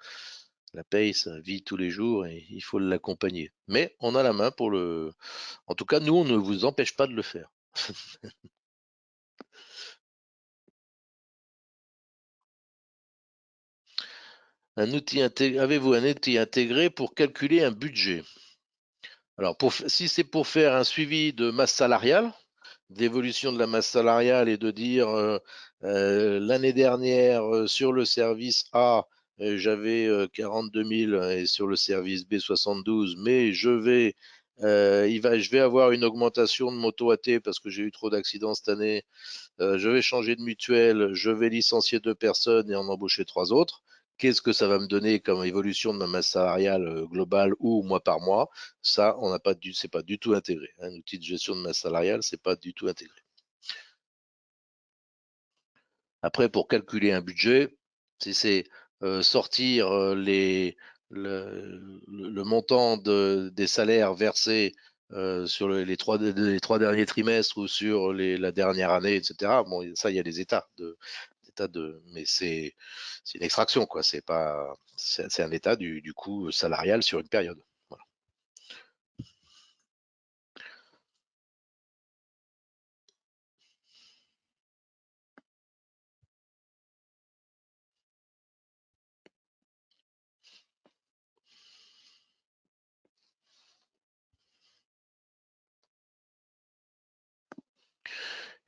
La paye, ça vit tous les jours et il faut l'accompagner. Mais on a la main pour le. En tout cas, nous, on ne vous empêche pas de le faire. Avez-vous un outil intégré pour calculer un budget? Alors, si c'est pour faire un suivi de masse salariale, d'évolution de la masse salariale et de dire l'année dernière sur le service A, j'avais 42 000 et sur le service B 72, mais je vais Je vais avoir une augmentation de mon taux AT parce que j'ai eu trop d'accidents cette année. Je vais changer de mutuelle, je vais licencier 2 personnes et en embaucher 3 autres. Qu'est-ce que ça va me donner comme évolution de ma masse salariale globale ou mois par mois? Ça, on n'a pas c'est pas du tout intégré. Un outil de gestion de masse salariale, c'est pas du tout intégré. Après, pour calculer un budget, si c'est sortir le montant des salaires versés sur les trois derniers trimestres ou sur la dernière année, etc. Bon, ça, il y a des mais c'est une extraction, quoi. C'est pas, c'est un état du coût salarial sur une période. Voilà.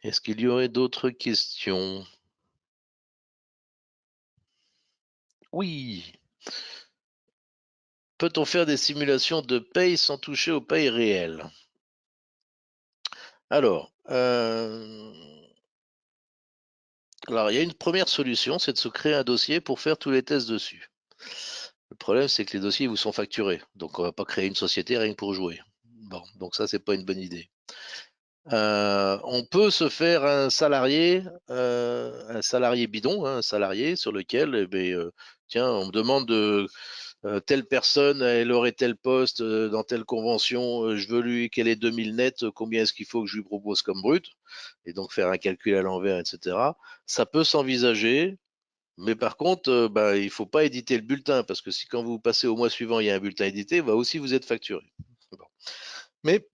Est-ce qu'il y aurait d'autres questions? Oui. Peut-on faire des simulations de paye sans toucher aux payes réelles? Alors, il y a une première solution, c'est de se créer un dossier pour faire tous les tests dessus. Le problème, c'est que les dossiers vous sont facturés, donc on va pas créer une société rien que pour jouer. Bon, donc ça, c'est pas une bonne idée. On peut se faire un salarié bidon, hein, un salarié sur lequel, eh ben, tiens, on me demande de telle personne, elle aurait tel poste dans telle convention, je veux lui qu'elle ait 2000 net, combien est-ce qu'il faut que je lui propose comme brut? Et donc faire un calcul à l'envers, etc. Ça peut s'envisager, mais par contre, bah, il ne faut pas éditer le bulletin, parce que si quand vous passez au mois suivant, il y a un bulletin édité, va aussi vous être facturé. Bon. Mais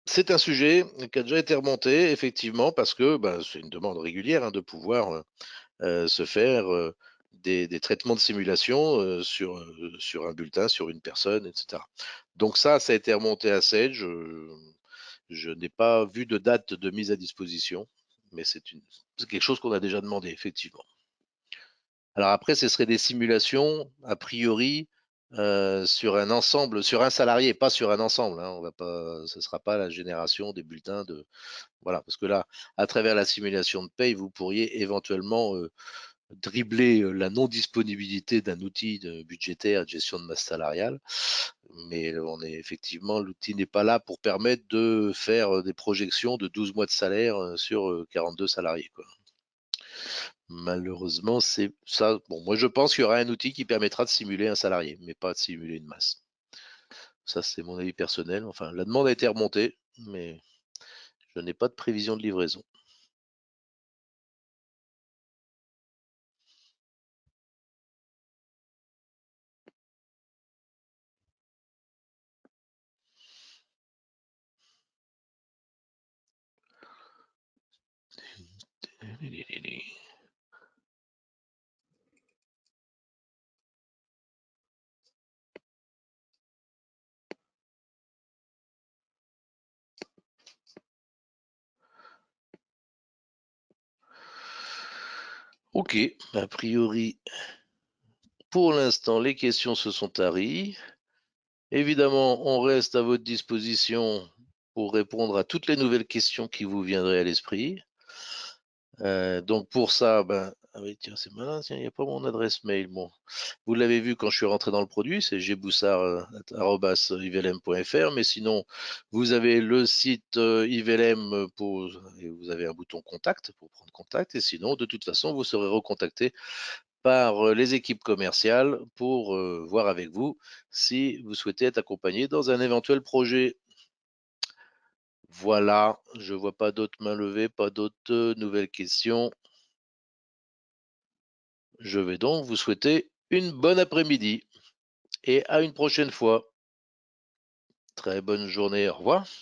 c'est un sujet qui a déjà été remonté, effectivement, parce que bah, c'est une demande régulière hein, de pouvoir se faire des traitements de simulation sur un bulletin, sur une personne, etc. Donc ça a été remonté à Sage. Je n'ai pas vu de date de mise à disposition, mais c'est quelque chose qu'on a déjà demandé, effectivement. Alors après, ce serait des simulations, a priori, sur un ensemble, sur un salarié, pas sur un ensemble. Hein. On va pas, ce ne sera pas la génération des bulletins de. Voilà, parce que là, à travers la simulation de paye, vous pourriez éventuellement dribbler la non-disponibilité d'un outil budgétaire de gestion de masse salariale. Mais l'outil n'est pas là pour permettre de faire des projections de 12 mois de salaire sur 42 salariés. Quoi. Malheureusement, c'est ça. Bon, moi, je pense qu'il y aura un outil qui permettra de simuler un salarié, mais pas de simuler une masse. Ça, c'est mon avis personnel. Enfin, la demande a été remontée, mais je n'ai pas de prévision de livraison. Ok, a priori, pour l'instant, les questions se sont taries. Évidemment, on reste à votre disposition pour répondre à toutes les nouvelles questions qui vous viendraient à l'esprit. Donc pour ça, ben, ah oui, tiens, c'est malin, tiens, il n'y a pas mon adresse mail. Bon, vous l'avez vu quand je suis rentré dans le produit, c'est gboussard@ivelem.fr, mais sinon, vous avez le site Ivelem et vous avez un bouton contact pour prendre contact, et sinon, de toute façon, vous serez recontacté par les équipes commerciales pour voir avec vous si vous souhaitez être accompagné dans un éventuel projet. Voilà, je vois pas d'autres mains levées, pas d'autres nouvelles questions. Je vais donc vous souhaiter une bonne après-midi et à une prochaine fois. Très bonne journée, au revoir.